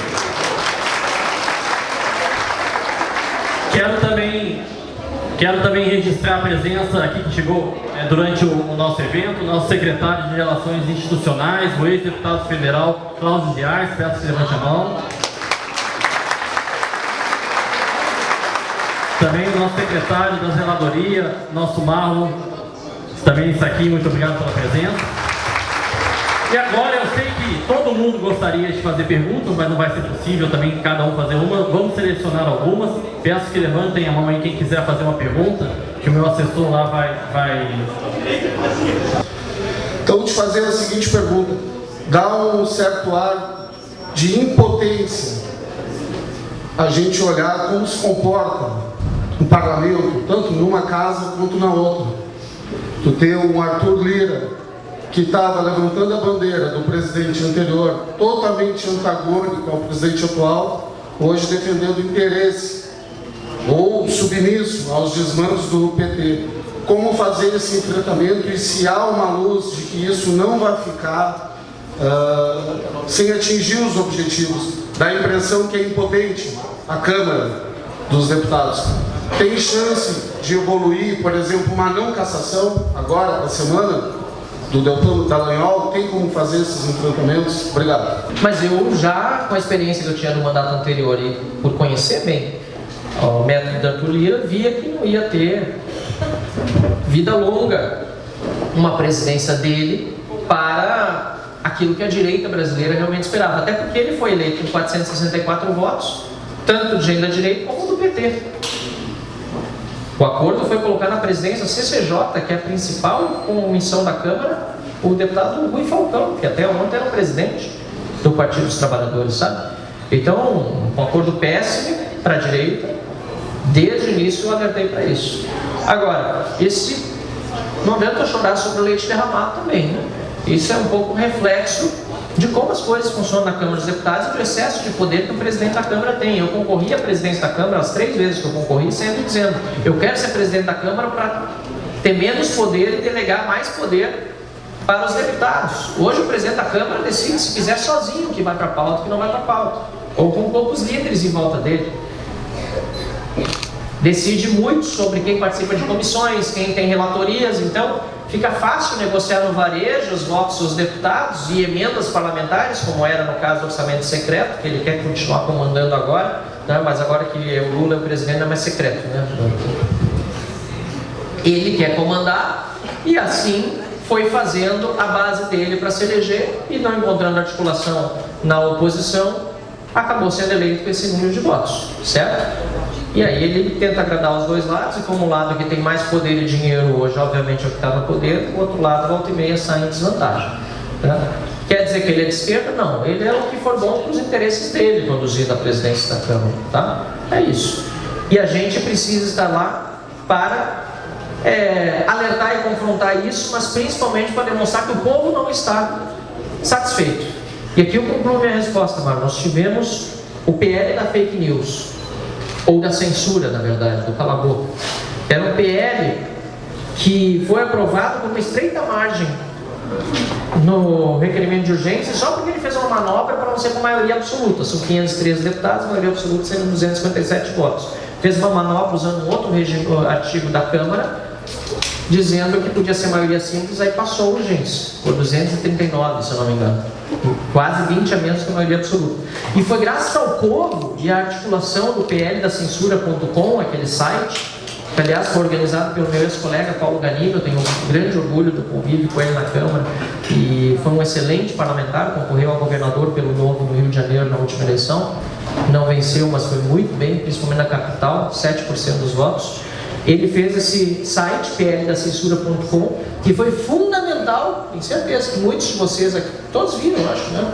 Quero também registrar a presença aqui que chegou durante o nosso evento, o nosso secretário de Relações Institucionais, o ex-deputado federal Cláudio Dias, peço que levante a mão. Também o nosso secretário da Zeladoria, nosso Marlon, também está aqui, muito obrigado pela presença. E agora eu sei que todo mundo gostaria de fazer perguntas, mas não vai ser possível também cada um fazer uma. Vamos selecionar algumas. Peço que levantem a mão aí quem quiser fazer uma pergunta, que o meu assessor lá vai... Então, vou te fazer a seguinte pergunta. Dá um certo ar de impotência a gente olhar como se comporta um parlamento, tanto numa casa quanto na outra. Tu tem um Arthur Lira, que estava levantando a bandeira do presidente anterior, totalmente antagônico ao presidente atual, hoje defendendo o interesse ou submisso aos desmandos do PT. Como fazer esse enfrentamento e se há uma luz de que isso não vai ficar sem atingir os objetivos? Dá a impressão que é impotente a Câmara dos Deputados. Tem chance de evoluir, por exemplo, uma não cassação agora, na semana, do Deltan Dallagnol? Tem como fazer esses enfrentamentos? Obrigado. Mas eu já, com a experiência que eu tinha no mandato anterior e por conhecer bem o método da Arthur Lira, via que não ia ter vida longa uma presidência dele para aquilo que a direita brasileira realmente esperava. Até porque ele foi eleito com 464 votos, tanto de gente da direita como do PT. O acordo foi colocar na presidência CCJ, que é a principal comissão da Câmara, o deputado Rui Falcão, que até ontem era o presidente do Partido dos Trabalhadores, sabe? Então, um acordo péssimo para a direita. Desde o início eu alertei para isso. Agora, não adianta chorar sobre o leite derramado também, né? Isso é um pouco um reflexo de como as coisas funcionam na Câmara dos Deputados e do excesso de poder que o presidente da Câmara tem. Eu concorri à presidência da Câmara as 3 vezes que eu concorri, sempre dizendo: eu quero ser presidente da Câmara para ter menos poder e delegar mais poder para os deputados. Hoje o presidente da Câmara decide, se quiser, sozinho o que vai para a pauta e o que não vai para a pauta, ou com poucos líderes em volta dele. Decide muito sobre quem participa de comissões, quem tem relatorias. Então fica fácil negociar no varejo os votos dos deputados e emendas parlamentares, como era no caso do orçamento secreto, que ele quer continuar comandando agora, né? Mas agora que o Lula é o presidente não é mais secreto, né? Ele quer comandar e assim foi fazendo a base dele para se eleger, e não encontrando articulação na oposição, acabou sendo eleito com esse número de votos, certo? E aí ele tenta agradar os dois lados, e como o lado que tem mais poder e dinheiro hoje, obviamente, é o que está no poder, o outro lado, volta e meia, sai em desvantagem. Né? Quer dizer que ele é de esquerda? Não, ele é o que for bom para os interesses dele, conduzindo a presidência da Câmara, tá? É isso. E a gente precisa estar lá para alertar e confrontar isso, mas principalmente para demonstrar que o povo não está satisfeito. E aqui eu concluo minha resposta, Mário. Nós tivemos o PL da fake news, ou da censura, na verdade, do cala-boca. Era um PL que foi aprovado com uma estreita margem no requerimento de urgência, só porque ele fez uma manobra para não ser com maioria absoluta. São 513 deputados, maioria absoluta sendo 257 votos. Fez uma manobra usando um outro artigo da Câmara, dizendo que podia ser maioria simples, aí passou a urgência, por 239, se eu não me engano. Quase 20 a menos que a maioria absoluta. E foi graças ao Povo e à articulação do PL da Censura.com, aquele site, que aliás foi organizado pelo meu ex-colega Paulo Ganino. Eu tenho um grande orgulho do convívio com ele na Câmara, e foi um excelente parlamentar, concorreu a governador pelo Novo no Rio de Janeiro na última eleição, não venceu, mas foi muito bem, principalmente na capital, 7% dos votos. Ele fez esse site, pldacensura.com, que foi fundamental, tenho certeza que muitos de vocês aqui, todos viram, eu acho, né?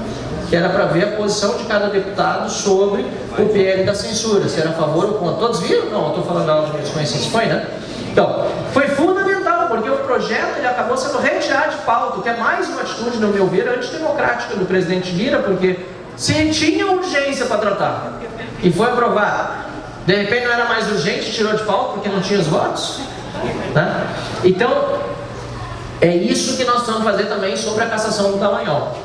Que era para ver a posição de cada deputado sobre o PL da censura, se era a favor ou contra. Todos viram? Não, eu estou falando algo de desconhecidos, foi, né? Então, foi fundamental, porque o projeto ele acabou sendo retirado de pauta, que é mais uma atitude, no meu ver, antidemocrática do presidente Lira, porque se tinha urgência para tratar e foi aprovado, de repente não era mais urgente, tirou de pauta porque não tinha os votos. Né? Então, é isso que nós precisamos fazer também sobre a cassação do Dallagnol.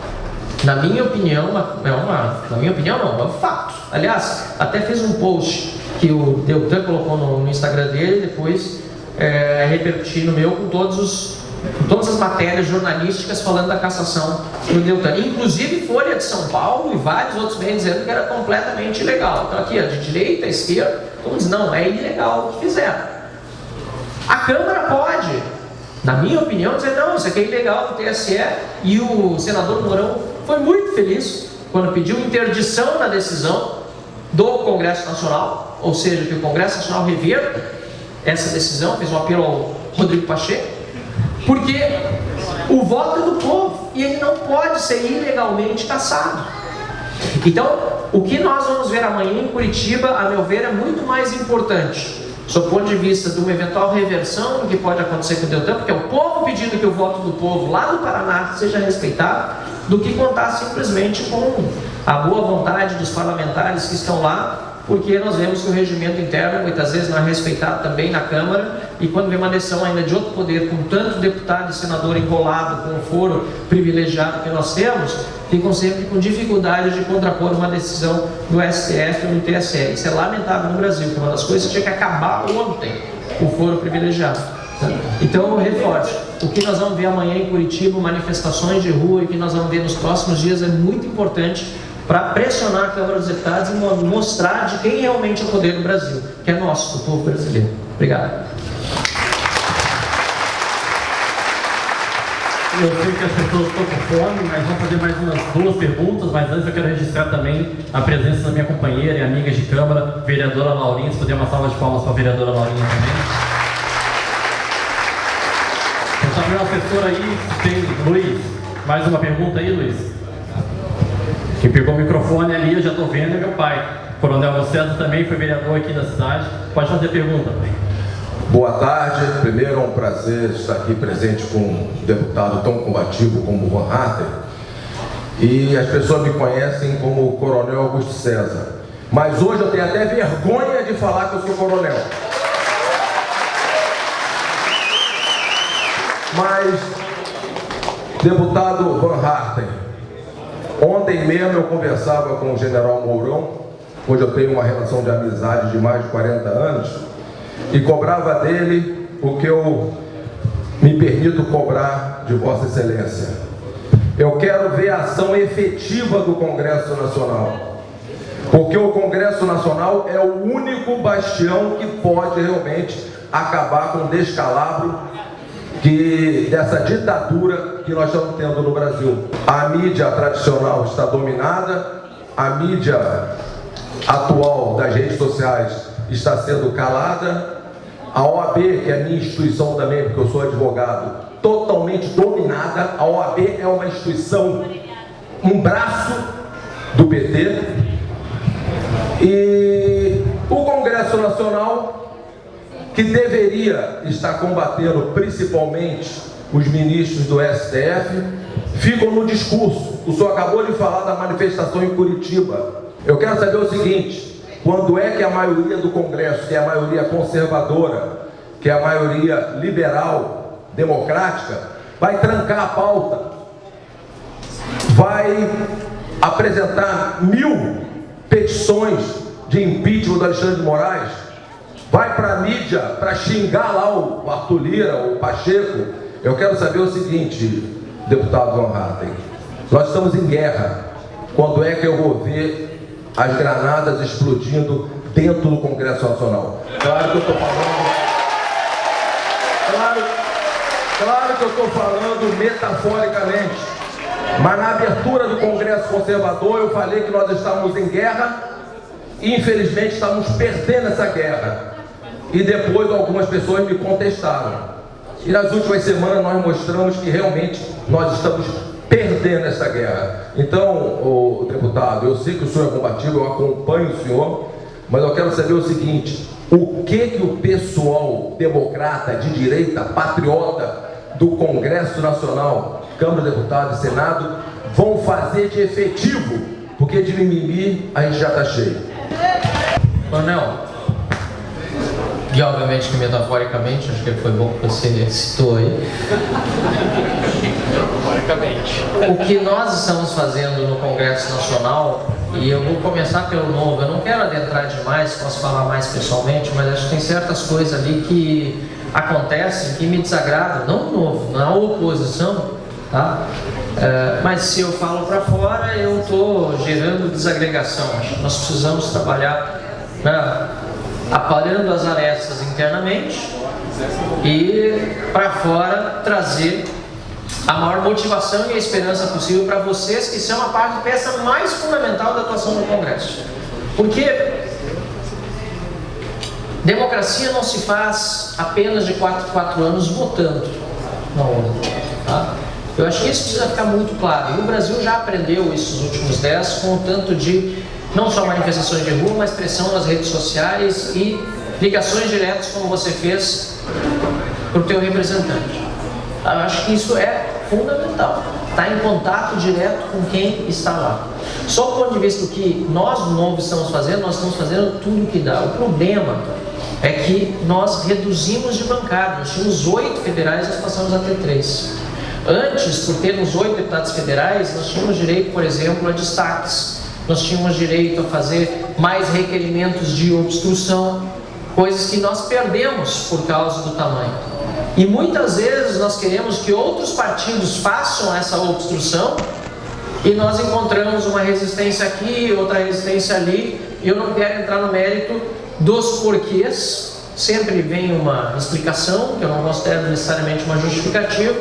Na minha opinião, é um fato. Aliás, até fiz um post que o Deltan colocou no Instagram dele, depois repercuti no meu com todas as matérias jornalísticas falando da cassação do Deltan. Inclusive Folha de São Paulo e vários outros meios dizendo que era completamente ilegal. Então aqui, de direita, esquerda, todos não, é ilegal o que fizeram. A Câmara pode, na minha opinião, dizer não, isso aqui é ilegal do TSE, e o senador Mourão foi muito feliz quando pediu interdição da decisão do Congresso Nacional, ou seja, que o Congresso Nacional reverta essa decisão, fez um apelo ao Rodrigo Pacheco, porque o voto é do povo e ele não pode ser ilegalmente cassado. Então, o que nós vamos ver amanhã em Curitiba, a meu ver, é muito mais importante, sob o ponto de vista de uma eventual reversão do que pode acontecer com o Deltan, porque é o povo pedindo que o voto do povo lá do Paraná seja respeitado, do que contar simplesmente com a boa vontade dos parlamentares que estão lá, porque nós vemos que o regimento interno muitas vezes não é respeitado também na Câmara, e quando vem uma decisão ainda de outro poder, com tanto deputado e senador enrolado com o foro privilegiado que nós temos, ficam sempre com dificuldade de contrapor uma decisão do STF ou do TSE. Isso é lamentável no Brasil, porque uma das coisas que tinha que acabar ontem, o foro privilegiado. Então eu reforço, o que nós vamos ver amanhã em Curitiba, manifestações de rua, e o que nós vamos ver nos próximos dias é muito importante para pressionar a Câmara dos Deputados e mostrar de quem realmente é o poder do Brasil, que é nosso, do povo brasileiro. Obrigado. Eu sei que as pessoas estão com fome, mas vamos fazer mais umas 2 perguntas, mas antes eu quero registrar também a presença da minha companheira e amiga de Câmara, vereadora Laurinha. Se puder, uma salva de palmas para a vereadora Laurinha também. Então, também uma assessora aí, tem Luiz. Mais uma pergunta aí, Luiz? Quem pegou o microfone ali, eu já estou vendo, é meu pai. Coronel César também foi vereador aqui da cidade. Pode fazer pergunta, pai. Boa tarde. Primeiro, é um prazer estar aqui presente com um deputado tão combativo como o Van Hatten. E as pessoas me conhecem como o Coronel Augusto César. Mas hoje eu tenho até vergonha de falar que eu sou coronel. Mas, deputado Van Hatten, ontem mesmo eu conversava com o general Mourão, hoje eu tenho uma relação de amizade de mais de 40 anos, e cobrava dele o que eu me permito cobrar de Vossa Excelência. Eu quero ver a ação efetiva do Congresso Nacional, porque o Congresso Nacional é o único bastião que pode realmente acabar com o descalabro dessa ditadura que nós estamos tendo no Brasil. A mídia tradicional está dominada, a mídia atual das redes sociais está sendo calada, a OAB, que é a minha instituição também, porque eu sou advogado, totalmente dominada. A OAB é uma instituição, um braço do PT, e o Congresso Nacional, que deveria estar combatendo principalmente os ministros do STF, ficam no discurso. O senhor acabou de falar da manifestação em Curitiba. Eu quero saber o seguinte: quando é que a maioria do Congresso, que é a maioria conservadora, que é a maioria liberal, democrática, vai trancar a pauta, vai apresentar 1000 petições de impeachment do Alexandre de Moraes, vai para a mídia para xingar lá o Arthur Lira, o Pacheco? Eu quero saber o seguinte, deputado Van Hatten, nós estamos em guerra. Quando é que eu vou ver as granadas explodindo dentro do Congresso Nacional? Claro que eu estou falando, claro que eu estou falando metaforicamente, mas na abertura do Congresso Conservador eu falei que nós estávamos em guerra e infelizmente estamos perdendo essa guerra. E depois algumas pessoas me contestaram. E nas últimas semanas nós mostramos que realmente nós estamos perdendo essa guerra. Então, deputado, eu sei que o senhor é combativo, eu acompanho o senhor, mas eu quero saber o seguinte: o que o pessoal democrata, de direita, patriota do Congresso Nacional, Câmara de Deputados e Senado vão fazer de efetivo? Porque de mimimi a gente já está cheio. Coronel, e obviamente que metaforicamente, acho que foi bom que você citou aí. O que nós estamos fazendo no Congresso Nacional, e eu vou começar pelo novo, eu não quero adentrar demais, posso falar mais pessoalmente, mas acho que tem certas coisas ali que acontecem que me desagradam, não no novo, na oposição, tá? Mas se eu falo para fora, eu estou gerando desagregação. Acho que nós precisamos trabalhar, né, aparando as arestas internamente e para fora trazer a maior motivação e a esperança possível para vocês, que são a peça mais fundamental da atuação do Congresso. Porque democracia não se faz apenas de 4 anos votando na urna, tá? Eu acho que isso precisa ficar muito claro. E o Brasil já aprendeu esses últimos 10 com o tanto de, não só manifestações de rua, mas pressão nas redes sociais e ligações diretas, como você fez para o teu representante. Eu acho que isso é fundamental, estar em contato direto com quem está lá. Só do ponto de vista do que nós do Novo estamos fazendo, nós estamos fazendo tudo o que dá. O problema é que nós reduzimos de bancada. Nós tínhamos 8 federais, nós passamos a ter 3. Antes, por termos 8 deputados federais, nós tínhamos direito, por exemplo, a destaques. Nós tínhamos direito a fazer mais requerimentos de obstrução, coisas que nós perdemos por causa do tamanho. E muitas vezes nós queremos que outros partidos façam essa obstrução e nós encontramos uma resistência aqui, outra resistência ali. Eu não quero entrar no mérito dos porquês, sempre vem uma explicação, que eu não considero necessariamente uma justificativa,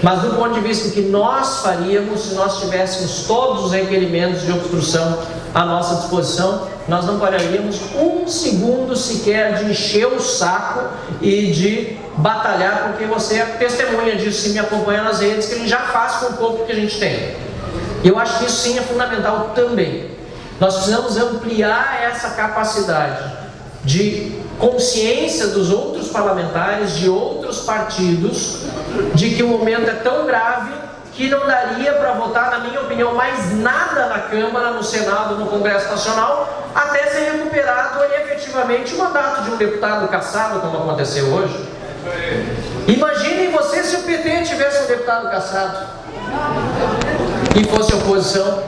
mas do ponto de vista do que nós faríamos se nós tivéssemos todos os requerimentos de obstrução à nossa disposição, nós não pararíamos um segundo sequer de encher o saco e de batalhar, porque você é testemunha disso, se me acompanha nas redes, que a gente já faz com o pouco que a gente tem. E eu acho que isso sim é fundamental também. Nós precisamos ampliar essa capacidade de consciência dos outros parlamentares, de outros partidos, de que o momento é tão grave que não daria para votar, na minha opinião, mais nada na Câmara, no Senado, no Congresso Nacional, até ser recuperado efetivamente o mandato de um deputado cassado, como aconteceu hoje. Imaginem vocês se o PT tivesse um deputado cassado e fosse oposição,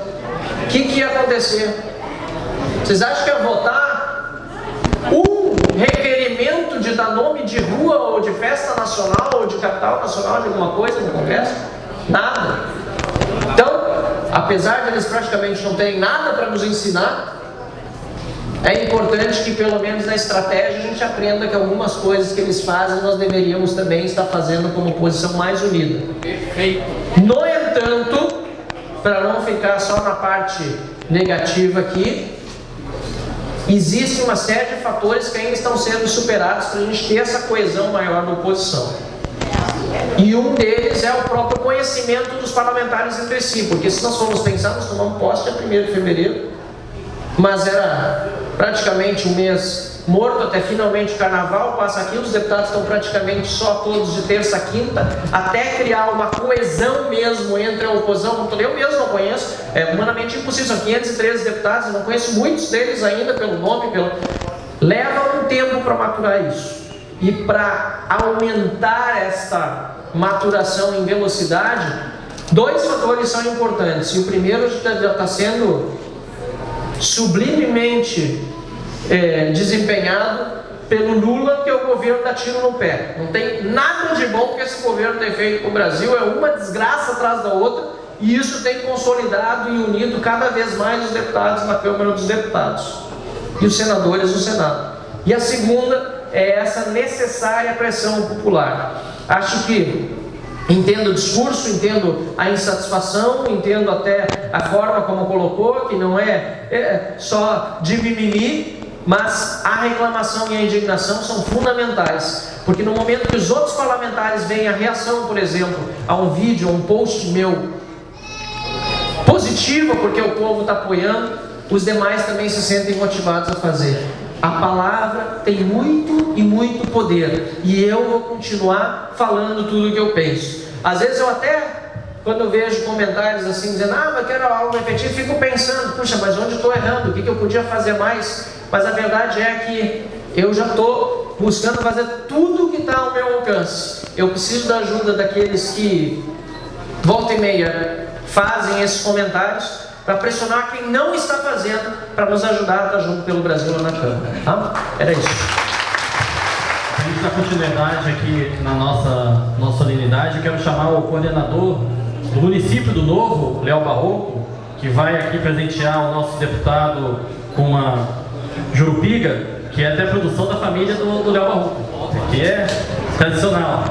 o que ia acontecer? Vocês acham que ia votar um requerimento de dar nome de rua ou de festa nacional ou de capital nacional de alguma coisa no Congresso? Nada. Então, apesar de eles praticamente não terem nada para nos ensinar, é importante que pelo menos na estratégia a gente aprenda que algumas coisas que eles fazem nós deveríamos também estar fazendo como oposição mais unida. No entanto, para não ficar só na parte negativa aqui, existe uma série de fatores que ainda estão sendo superados para a gente ter essa coesão maior da oposição. E um deles é o próprio conhecimento dos parlamentares entre si, porque se nós formos pensar, nós tomamos posse dia 1º de fevereiro, mas era praticamente um mês morto até finalmente o carnaval, passa aqui, os deputados estão praticamente só todos de terça a quinta, até criar uma coesão mesmo entre a oposição, como eu mesmo não conheço, é humanamente impossível, são 513 deputados, eu não conheço muitos deles ainda pelo nome, leva um tempo para maturar isso. E para aumentar esta maturação em velocidade, 2 fatores são importantes. E o primeiro já está sendo sublimemente desempenhado pelo Lula, que é o governo dá tiro no pé. Não tem nada de bom que esse governo tem feito com o Brasil, é uma desgraça atrás da outra, e isso tem consolidado e unido cada vez mais os deputados na Câmara dos Deputados e os senadores no Senado. E a segunda é essa necessária pressão popular. Acho que entendo o discurso, entendo a insatisfação, entendo até a forma como colocou, que não é só de mimimi, mas a reclamação e a indignação são fundamentais, porque no momento que os outros parlamentares veem a reação, por exemplo, a um vídeo, a um post meu positiva, porque o povo está apoiando, os demais também se sentem motivados a fazer. A palavra tem muito e muito poder, e eu vou continuar falando tudo o que eu penso. Às vezes eu até, quando eu vejo comentários assim, dizendo, mas quero algo efetivo, fico pensando, puxa, mas onde estou errando? O que eu podia fazer mais? Mas a verdade é que eu já estou buscando fazer tudo o que está ao meu alcance. Eu preciso da ajuda daqueles que, volta e meia, fazem esses comentários, para pressionar quem não está fazendo, para nos ajudar a estar junto pelo Brasil lá na Câmara. Tá? Era isso. A gente dá continuidade aqui na nossa solenidade. Eu quero chamar o coordenador do município do Novo, Léo Barroco, que vai aqui presentear o nosso deputado com uma jurupiga, que é até produção da família do Léo Barroco, que é tradicional.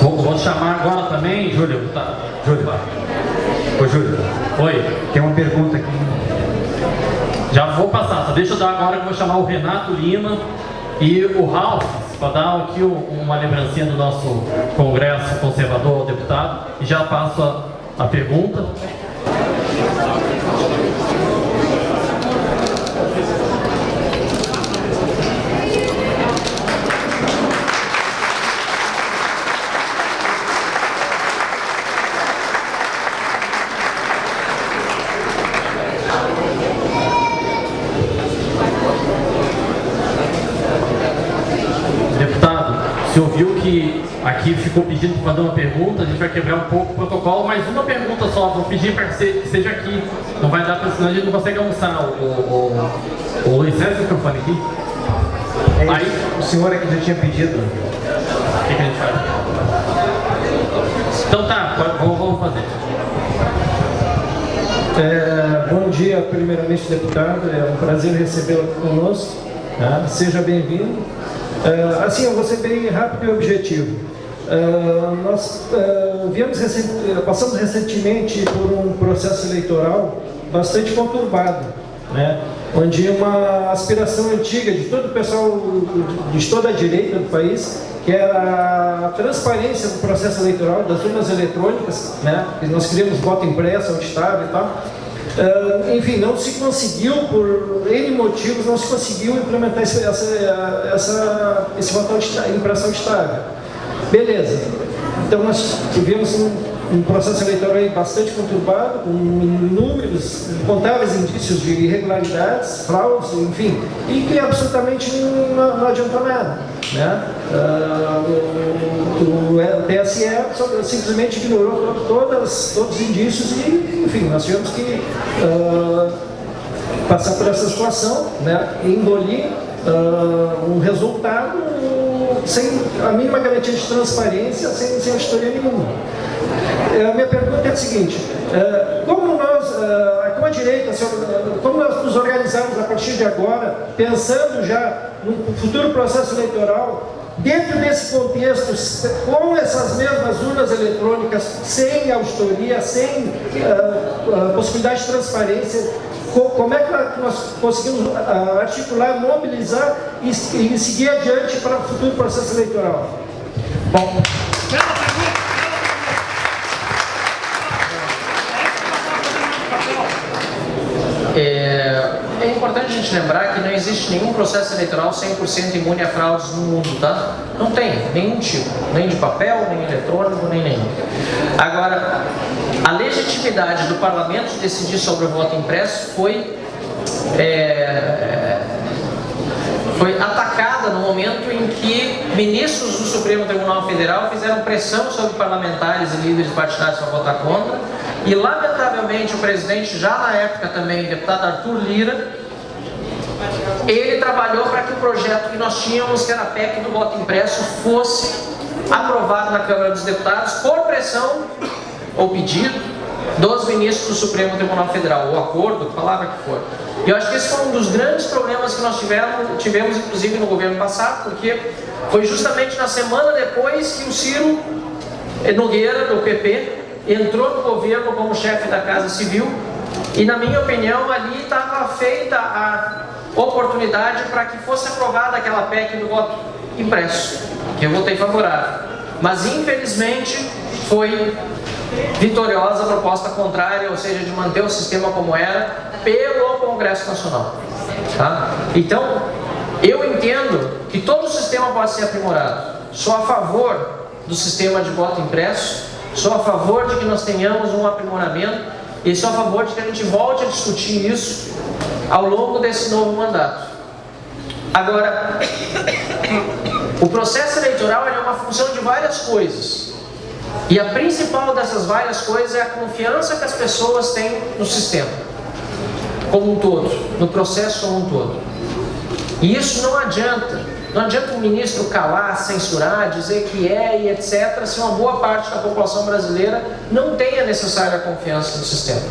Vou chamar agora também, Júlio. Tá. Júlio, vai. Ô, Júlio. Oi. Tem uma pergunta aqui. Já vou passar, só deixa eu dar agora que eu vou chamar o Renato Lima e o Ralf, para dar aqui uma lembrancinha do nosso Congresso Conservador Deputado, e já passo a pergunta. Você ouviu que aqui ficou pedindo para fazer uma pergunta, a gente vai quebrar um pouco o protocolo, mas uma pergunta só, vou pedir para que seja aqui, não vai dar para, senão a gente não consegue almoçar. O Luiz, serve o microfone aqui? Aí, o senhor aqui já tinha pedido. O que a gente faz? Então tá, vamos fazer. Bom dia, primeiramente, deputado, é um prazer recebê-lo aqui conosco, tá? Seja bem-vindo. Assim, eu vou ser bem rápido e objetivo. Nós passamos recentemente por um processo eleitoral bastante conturbado, né? Onde uma aspiração antiga de todo o pessoal, de toda a direita do país, que era a transparência do processo eleitoral, das urnas eletrônicas, né? Nós queríamos voto impresso, auditável e tal. Enfim, não se conseguiu, por N motivos, não se conseguiu implementar esse voto impresso auditável. Beleza. Então nós tivemos um processo eleitoral aí bastante conturbado, com inúmeros, incontáveis indícios de irregularidades, fraudes, enfim, e que absolutamente não adiantou nada, né? O TSE simplesmente ignorou todos os indícios e, enfim, nós tivemos que passar por essa situação, né? E engolir um resultado sem a mínima garantia de transparência, sem auditoria nenhuma. A minha pergunta é a seguinte: como a direita, como nós nos organizamos a partir de agora, pensando já no futuro processo eleitoral, dentro desse contexto, com essas mesmas urnas eletrônicas, sem auditoria, sem possibilidade de transparência, como é que nós conseguimos articular, mobilizar e seguir adiante para o futuro processo eleitoral? Bom. É importante a gente lembrar que não existe nenhum processo eleitoral 100% imune a fraudes no mundo, tá? Não tem, nenhum tipo, nem de papel, nem eletrônico, nem nenhum. Agora, a legitimidade do parlamento de decidir sobre o voto impresso foi atacada no momento em que ministros do Supremo Tribunal Federal fizeram pressão sobre parlamentares e líderes partidários para votar contra, e lamentavelmente o presidente, já na época também, o deputado Arthur Lira, ele trabalhou para que o projeto que nós tínhamos, que era a PEC do voto impresso, fosse aprovado na Câmara dos Deputados por pressão ou pedido dos ministros do Supremo Tribunal Federal, ou acordo, palavra que for. E eu acho que esse foi um dos grandes problemas que nós tivemos inclusive no governo passado, porque foi justamente na semana depois que o Ciro Nogueira, do PP, entrou no governo como chefe da Casa Civil, e na minha opinião ali estava feita a oportunidade para que fosse aprovada aquela PEC do voto impresso, que eu votei favorável. Mas infelizmente foi vitoriosa a proposta contrária, ou seja, de manter o sistema como era, pelo Congresso Nacional. Tá? Então, eu entendo que todo o sistema pode ser aprimorado. sou a favor do sistema de voto impresso, sou a favor de que nós tenhamos um aprimoramento e sou a favor de que a gente volte a discutir isso ao longo desse novo mandato. Agora, o processo eleitoral é uma função de várias coisas. E a principal dessas várias coisas é a confiança que as pessoas têm no sistema, como um todo, no processo como um todo. E isso não adianta o ministro calar, censurar, dizer que é e etc, se uma boa parte da população brasileira não tem a necessária confiança no sistema.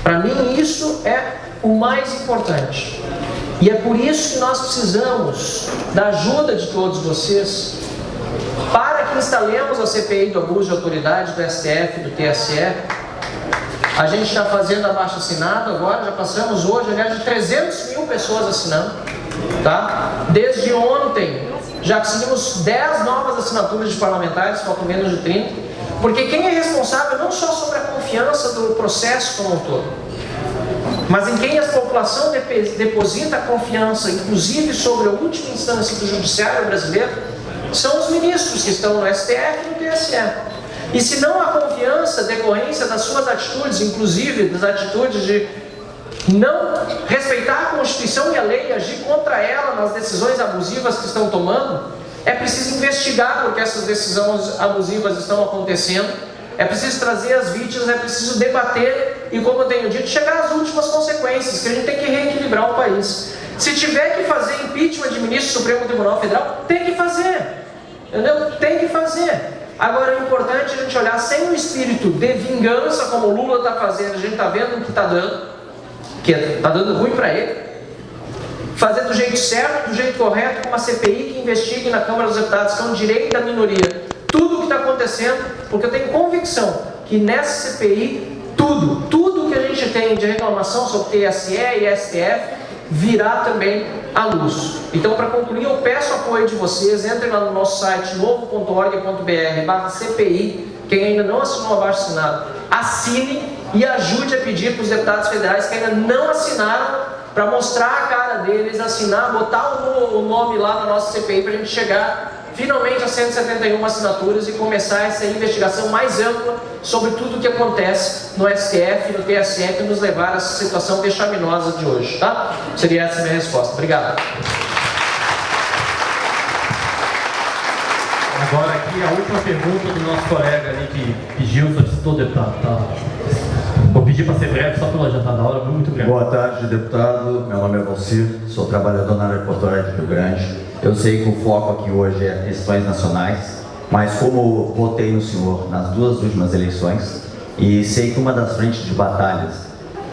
Para mim isso é o mais importante. E é por isso que nós precisamos da ajuda de todos vocês para que instalemos a CPI do abuso de autoridade do STF e do TSE. A gente está fazendo abaixo-assinado agora, já passamos hoje, aliás, de 300 mil pessoas assinando, tá? Desde ontem, já conseguimos 10 novas assinaturas de parlamentares, faltam menos de 30, porque quem é responsável não só sobre a confiança do processo como um todo, mas em quem a população deposita a confiança, inclusive sobre a última instância do judiciário brasileiro, são os ministros que estão no STF e no TSE. E se não há confiança, decorrência das suas atitudes, inclusive das atitudes de não respeitar a Constituição e a lei e agir contra ela nas decisões abusivas que estão tomando, é preciso investigar porque essas decisões abusivas estão acontecendo, é preciso trazer as vítimas, é preciso debater e, como eu tenho dito, chegar às últimas consequências, que a gente tem que reequilibrar o país. Se tiver que fazer impeachment de ministro do Supremo Tribunal Federal, tem que fazer, entendeu? Tem que fazer. Agora é importante a gente olhar sem o espírito de vingança, como o Lula está fazendo, a gente está vendo o que está dando, que está dando ruim para ele, fazer do jeito certo, do jeito correto, com uma CPI que investigue na Câmara dos Deputados, que é um direito da minoria, tudo o que está acontecendo, porque eu tenho convicção que nessa CPI, tudo que a gente tem de reclamação sobre TSE e STF, virá também à luz. Então, para concluir, eu peço apoio de vocês, entrem lá no nosso site novo.org.br/CPI, quem ainda não assinou o abaixo-assinado, assine e ajude a pedir para os deputados federais que ainda não assinaram, para mostrar a cara deles, assinar, botar o nome lá na nossa CPI, para a gente chegar finalmente a 171 assinaturas e começar essa investigação mais ampla sobre tudo o que acontece no STF e no TSE que nos levaram a essa situação vexaminosa de hoje, tá? Seria essa a minha resposta. Obrigado. Agora aqui a última pergunta do nosso colega ali que pediu, solicitou, deputado, tá? Vou pedir para ser breve, só pelo adiantado da hora, muito breve. Boa tarde, deputado. Meu nome é Valcir, sou trabalhador na área portuária de Rio Grande. Eu sei que o foco aqui hoje é questões nacionais, mas como votei no senhor nas duas últimas eleições, e sei que uma das frentes de batalhas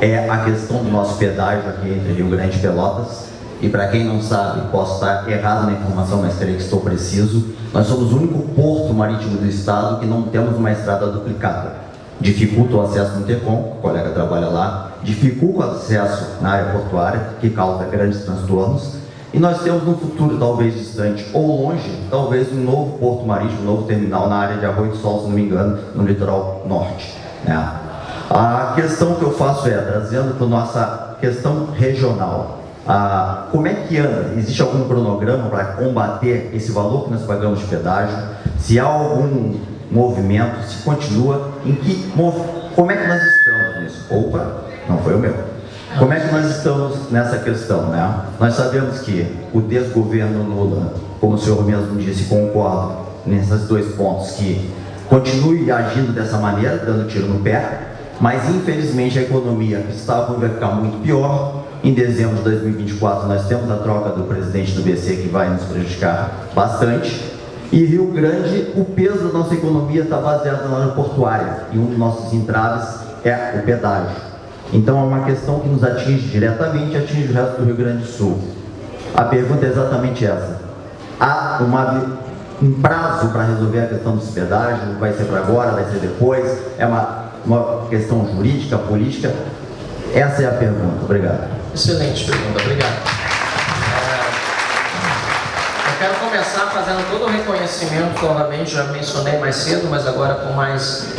é a questão do nosso pedágio aqui entre Rio Grande e Pelotas, e para quem não sabe, posso estar errado na informação, mas creio que estou preciso, nós somos o único porto marítimo do estado que não temos uma estrada duplicada. Dificulta o acesso no TECOM, o colega trabalha lá, dificulta o acesso na área portuária, que causa grandes transtornos, e nós temos no futuro, talvez distante ou longe, talvez um novo porto marítimo, um novo terminal na área de Arroio do Sol, se não me engano, no litoral norte, né? A questão que eu faço é, trazendo para a nossa questão regional, como é que anda? Existe algum cronograma para combater esse valor que nós pagamos de pedágio? Se há algum movimento, se continua, como é que nós estamos nisso? Opa, não foi o meu. Como é que nós estamos nessa questão, né? Nós sabemos que o desgoverno Lula, como o senhor mesmo disse, concorda nesses dois pontos, que continue agindo dessa maneira, dando tiro no pé, mas infelizmente a economia vai ficar muito pior. Em dezembro de 2024 nós temos a troca do presidente do BC, que vai nos prejudicar bastante. E Rio Grande, o peso da nossa economia está baseado na área portuária, e um dos nossos entraves é o pedágio. Então é uma questão que nos atinge diretamente e atinge o resto do Rio Grande do Sul. A pergunta é exatamente essa. Há um prazo para resolver a questão dos pedágios? Vai ser para agora, vai ser depois? É uma questão jurídica, política? Essa é a pergunta. Obrigado. Excelente pergunta, obrigado. Eu quero começar fazendo todo o reconhecimento, novamente, já mencionei mais cedo, mas agora com mais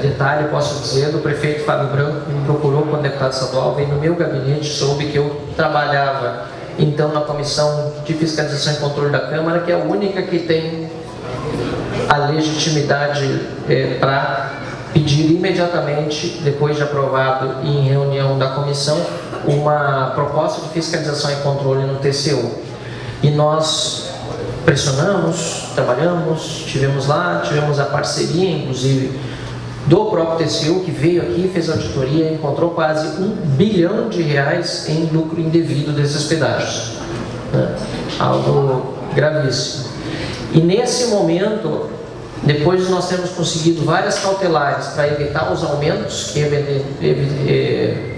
detalhe posso dizer, do prefeito Fábio Branco, que me procurou quando deputado estadual, veio no meu gabinete, soube que eu trabalhava então na Comissão de Fiscalização e Controle da Câmara, que é a única que tem a legitimidade para pedir imediatamente, depois de aprovado em reunião da comissão, uma proposta de fiscalização e controle no TCU. E nós pressionamos, trabalhamos, tivemos a parceria, inclusive, do próprio TCU, que veio aqui, fez auditoria e encontrou quase R$1 bilhão em lucro indevido desses pedágios. Algo gravíssimo. E nesse momento, depois de nós termos conseguido várias cautelares para evitar os aumentos, que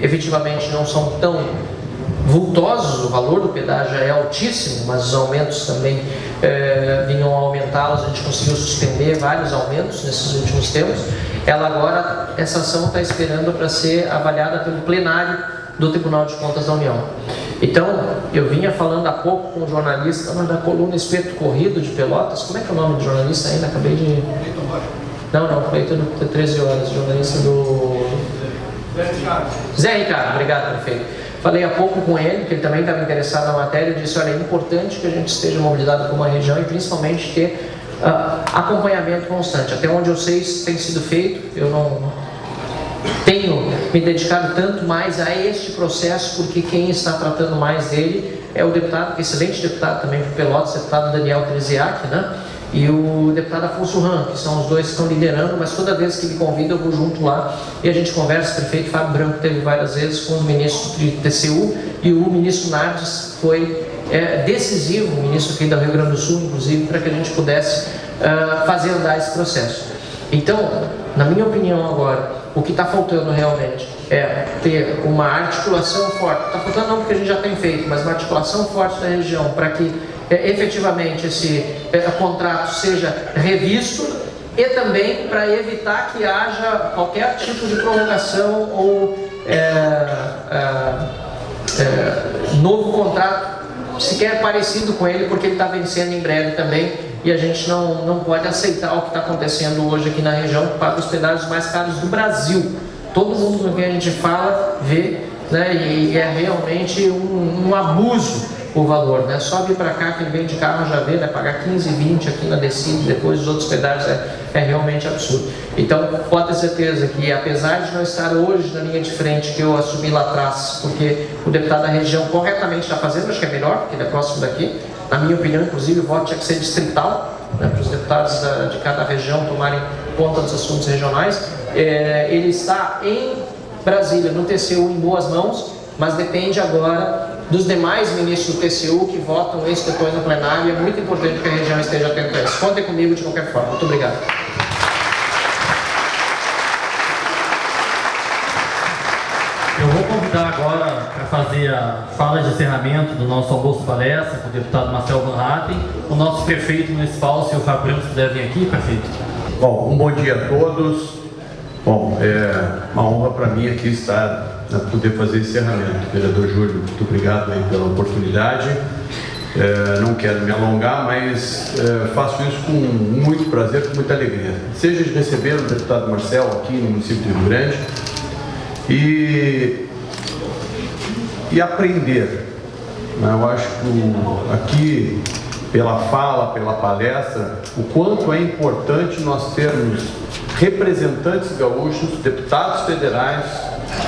efetivamente não são tão vultosos, o valor do pedágio é altíssimo, mas os aumentos também vinham a aumentá-los, a gente conseguiu suspender vários aumentos nesses últimos tempos. Essa ação está esperando para ser avaliada pelo plenário do Tribunal de Contas da União. Então, eu vinha falando há pouco com um jornalista da coluna Espeto Corrido de Pelotas. Como é que é o nome do jornalista ainda? Acabei de... Não, foi tudo 13 horas, jornalista do... Zé Ricardo, obrigado, prefeito. Falei há pouco com ele, que ele também estava interessado na matéria, e disse, olha, é importante que a gente esteja mobilizado como uma região e principalmente ter acompanhamento constante. Até onde eu sei isso tem sido feito, eu não tenho me dedicado tanto mais a este processo, porque quem está tratando mais dele é o deputado, excelente deputado também por Pelotas, deputado Daniel Treziak, né? E o deputado Afonso Ram, que são os dois que estão liderando, mas toda vez que me convida eu vou junto lá e a gente conversa. O prefeito Fábio Branco teve várias vezes com o ministro de TCU e o ministro Nardes foi decisivo, o ministro aqui do Rio Grande do Sul, inclusive, para que a gente pudesse fazer andar esse processo. Então, na minha opinião agora, o que está faltando realmente é ter uma articulação forte. Está faltando não porque a gente já tem feito, mas uma articulação forte da região para que efetivamente esse contrato seja revisto e também para evitar que haja qualquer tipo de prorrogação ou novo contrato sequer parecido com ele, porque ele está vencendo em breve também e a gente não pode aceitar o que está acontecendo hoje aqui na região, que paga os pedágios mais caros do Brasil. Todo mundo com quem a gente fala vê, né, e é realmente um abuso o valor, né? Só vir para cá, quem vem de carro já vê, né? Pagar 15, 20 aqui na descida, depois os outros pedágios é realmente absurdo. Então, pode ter certeza que, apesar de não estar hoje na linha de frente que eu assumi lá atrás, porque o deputado da região corretamente está fazendo, acho que é melhor, porque ele é próximo daqui, na minha opinião, inclusive, o voto tinha que ser distrital, né? Para os deputados de cada região tomarem conta dos assuntos regionais. Ele está em Brasília, no TCU, em boas mãos, mas depende agora dos demais ministros do TCU que votam esse depois no plenário, e é muito importante que a região esteja atenta a isso. Contem comigo de qualquer forma. Muito obrigado. Eu vou convidar agora para fazer a fala de encerramento do nosso almoço palestra com o deputado Marcel Van Hatten, o nosso prefeito municipal, o senhor Fábio Branco, se puder vir aqui, prefeito. Bom, um bom dia a todos. Bom, é uma honra para mim aqui estar, poder fazer esse encerramento. Vereador Júlio, muito obrigado aí pela oportunidade. Não quero me alongar, mas faço isso com muito prazer, com muita alegria. Seja de receber o deputado Marcel aqui no município de Rio Grande e aprender. Eu acho que aqui, pela fala, pela palestra, o quanto é importante nós termos representantes gaúchos, deputados federais,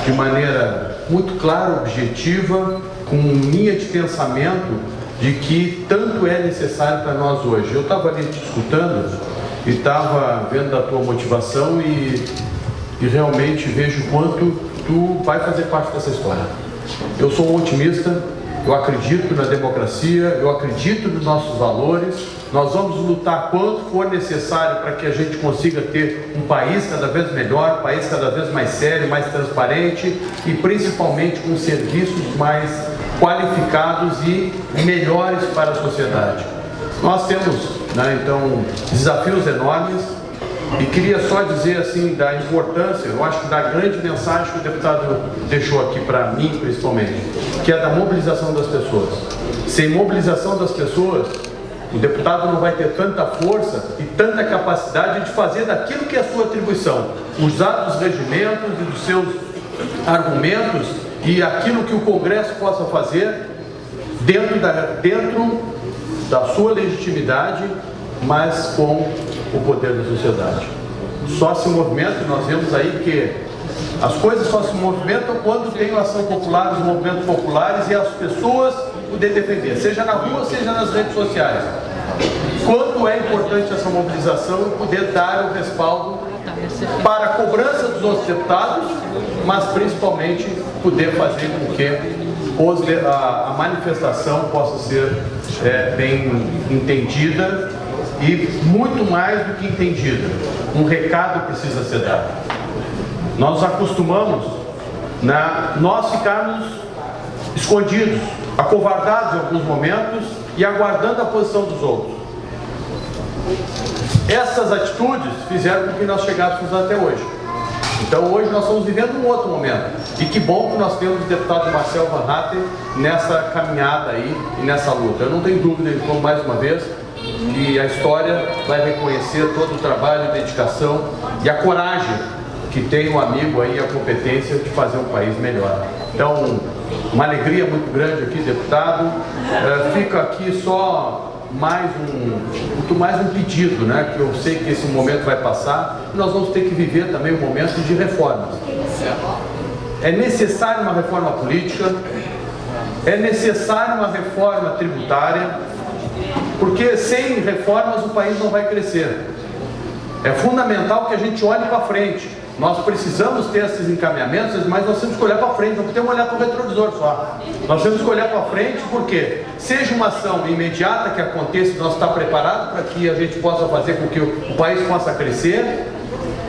de maneira muito clara, objetiva, com linha de pensamento de que tanto é necessário para nós hoje. Eu estava ali te escutando e estava vendo a tua motivação e realmente vejo quanto tu vai fazer parte dessa história. Eu sou um otimista, eu acredito na democracia, eu acredito nos nossos valores. Nós vamos lutar quanto for necessário para que a gente consiga ter um país cada vez melhor, um país cada vez mais sério, mais transparente e principalmente com serviços mais qualificados e melhores para a sociedade. Nós temos, então, desafios enormes e queria só dizer assim da importância, eu acho que da grande mensagem que o deputado deixou aqui para mim principalmente, que é da mobilização das pessoas. Sem mobilização das pessoas, o deputado não vai ter tanta força e tanta capacidade de fazer daquilo que é a sua atribuição, usar dos regimentos e dos seus argumentos e aquilo que o Congresso possa fazer dentro da sua legitimidade, mas com o poder da sociedade. Só se movimenta, nós vemos aí que as coisas só se movimentam quando tem a ação popular, os movimentos populares e as pessoas poder defender, seja na rua, seja nas redes sociais. Quanto é importante essa mobilização e poder dar o respaldo para a cobrança dos nossos deputados, mas principalmente poder fazer com que a manifestação possa ser bem entendida e muito mais do que entendida. Um recado precisa ser dado. Nós nos acostumamos nós ficarmos escondidos, acovardados em alguns momentos e aguardando a posição dos outros. Essas atitudes fizeram com que nós chegássemos até hoje. Então hoje nós estamos vivendo um outro momento. E que bom que nós temos o deputado Marcel Vanhatten nessa caminhada aí e nessa luta. Eu não tenho dúvida, mais uma vez, que a história vai reconhecer todo o trabalho, a dedicação e a coragem que tem um amigo aí, a competência de fazer um país melhor. Então, uma alegria muito grande aqui, deputado. Fica aqui só muito mais um pedido, né? Que eu sei que esse momento vai passar e nós vamos ter que viver também um momento de reformas. É necessária uma reforma política, é necessária uma reforma tributária, porque sem reformas o país não vai crescer. É fundamental que a gente olhe para frente. Nós precisamos ter esses encaminhamentos, mas nós temos que olhar para frente, não podemos olhar para o retrovisor só. Nós temos que olhar para frente porque, seja uma ação imediata que aconteça, nós estamos preparados para que a gente possa fazer com que o país possa crescer,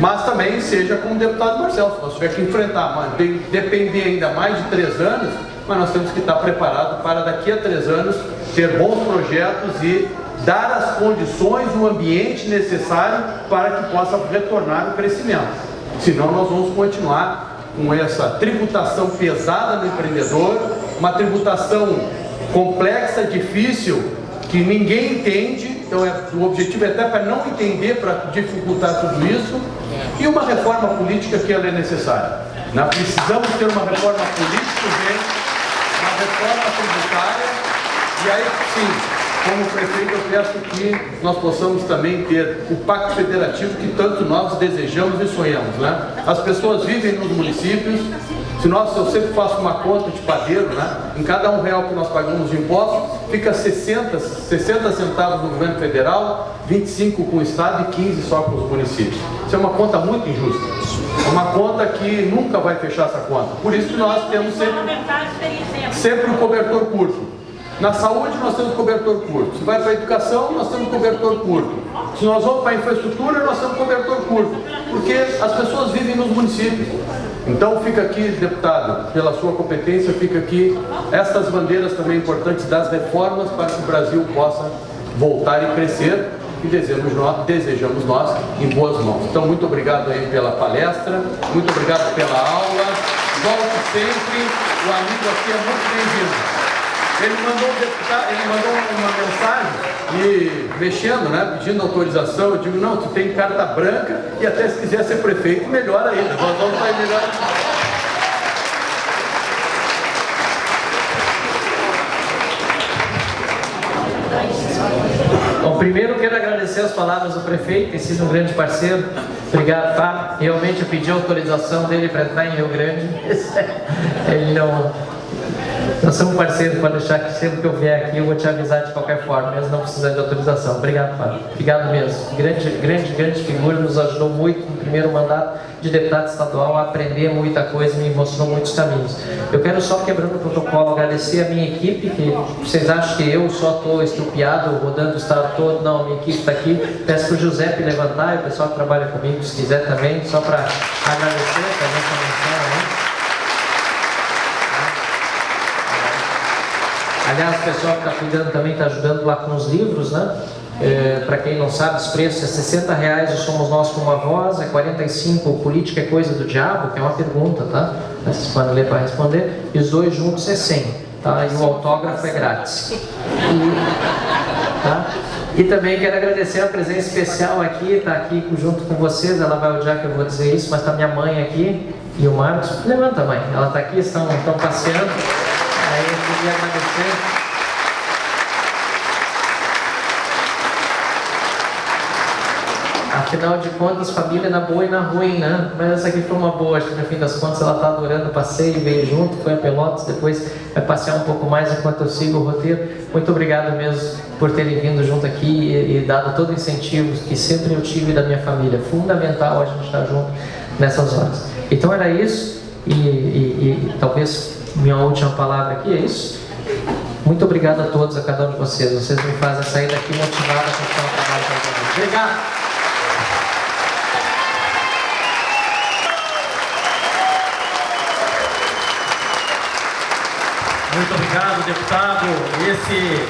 mas também seja como o deputado Marcel, se nós tivermos que enfrentar, mas depender ainda mais de 3 anos, mas nós temos que estar preparados para daqui a 3 anos ter bons projetos e dar as condições, o ambiente necessário para que possa retornar o crescimento. Senão nós vamos continuar com essa tributação pesada no empreendedor, uma tributação complexa, difícil, que ninguém entende. Então o objetivo é até para não entender, para dificultar tudo isso, e uma reforma política que ela é necessária. Nós precisamos ter uma reforma política urgente, uma reforma tributária, e aí sim, como prefeito, eu peço que nós possamos também ter o pacto federativo que tanto nós desejamos e sonhamos, né? As pessoas vivem nos municípios. Eu sempre faço uma conta de padeiro, né? Em cada R$1 que nós pagamos de impostos, fica 60 centavos no governo federal, 25 com o estado e 15 só com os municípios. Isso é uma conta muito injusta. É uma conta que nunca vai fechar essa conta. Por isso que nós temos sempre um cobertor curto. Na saúde nós temos cobertor curto. Se vai para a educação, nós temos cobertor curto. Se nós vamos para a infraestrutura, nós temos cobertor curto. Porque as pessoas vivem nos municípios. Então fica aqui, deputado, pela sua competência, fica aqui estas bandeiras também importantes das reformas para que o Brasil possa voltar e crescer. E desejamos nós em boas mãos. Então muito obrigado aí pela palestra, muito obrigado pela aula. Volte sempre, o amigo aqui é muito bem-vindo. Ele mandou uma mensagem e mexendo, né, pedindo autorização. Eu digo, não, tu tem carta branca e até se quiser ser prefeito, melhor ainda. Nós vamos sair melhor. Bom, primeiro quero agradecer as palavras do prefeito, tem sido um grande parceiro. Obrigado, Fábio. Realmente eu pedi autorização dele para entrar em Rio Grande. Ele não... Nós somos parceiros, para deixar que sempre que eu vier aqui eu vou te avisar de qualquer forma, mesmo não precisando de autorização. Obrigado, Fábio. Obrigado mesmo. Grande figura, nos ajudou muito no primeiro mandato de deputado estadual a aprender muita coisa e me mostrou muitos caminhos. Eu quero só, quebrando o protocolo, agradecer a minha equipe, que vocês acham que eu só estou estrupiado, rodando o estado todo. Não, a minha equipe está aqui. Peço para o Giuseppe levantar e o pessoal que trabalha comigo, se quiser também, só para agradecer, fazer essa menção, né? Aliás, o pessoal que está cuidando também está ajudando lá com os livros, né? Para quem não sabe, os preços é R$60 o Somos Nós com uma Voz, é 45 Política é Coisa do Diabo, que é uma pergunta, tá? Vocês podem ler para responder. E os dois juntos é 100, tá? E o autógrafo é grátis. Tá? E também quero agradecer a presença especial aqui, está aqui junto com vocês. Ela vai odiar que eu vou dizer isso, mas está minha mãe aqui e o Marcos. Levanta, mãe. Ela está aqui, estão passeando. Aí eu queria agradecer Afinal de contas, família na boa e na ruim, né? Mas essa aqui foi uma boa, acho que no fim das contas ela está adorando o passeio, veio junto, foi a Pelotas, depois vai passear um pouco mais enquanto eu sigo o roteiro. Muito obrigado mesmo por terem vindo junto aqui e dado todo o incentivo que sempre eu tive da minha família. Fundamental a gente estar junto nessas horas. Então era isso, e talvez minha última palavra aqui é isso. Muito obrigado a todos, a cada um de vocês. Vocês me fazem sair daqui motivado a continuar o trabalho com vocês. Obrigado! Muito obrigado, deputado. Esse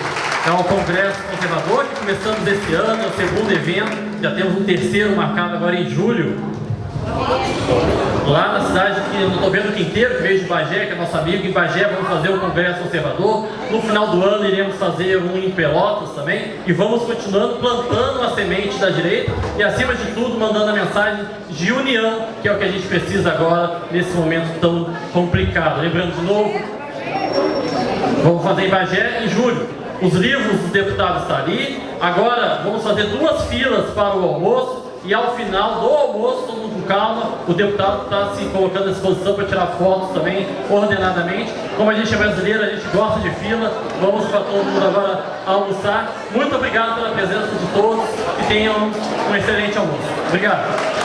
é o Congresso Conservador que começamos esse ano, é o segundo evento. Já temos um terceiro marcado agora em julho. Lá na cidade que eu não estou vendo o Quinteiro, que veio de Bagé, que é nosso amigo. Em Bagé vamos fazer o Congresso Conservador. No final do ano iremos fazer um em Pelotas também. E vamos continuando plantando a semente da direita e, acima de tudo, mandando a mensagem de união, que é o que a gente precisa agora nesse momento tão complicado. Lembrando de novo, vamos fazer em Bagé em julho. Os livros dos deputados estão ali. Agora vamos fazer 2 filas para o almoço. E ao final do almoço, todo mundo com calma, o deputado está se colocando à disposição para tirar fotos também, ordenadamente. Como a gente é brasileiro, a gente gosta de fila. Vamos para todo mundo agora almoçar. Muito obrigado pela presença de todos e tenham um excelente almoço. Obrigado.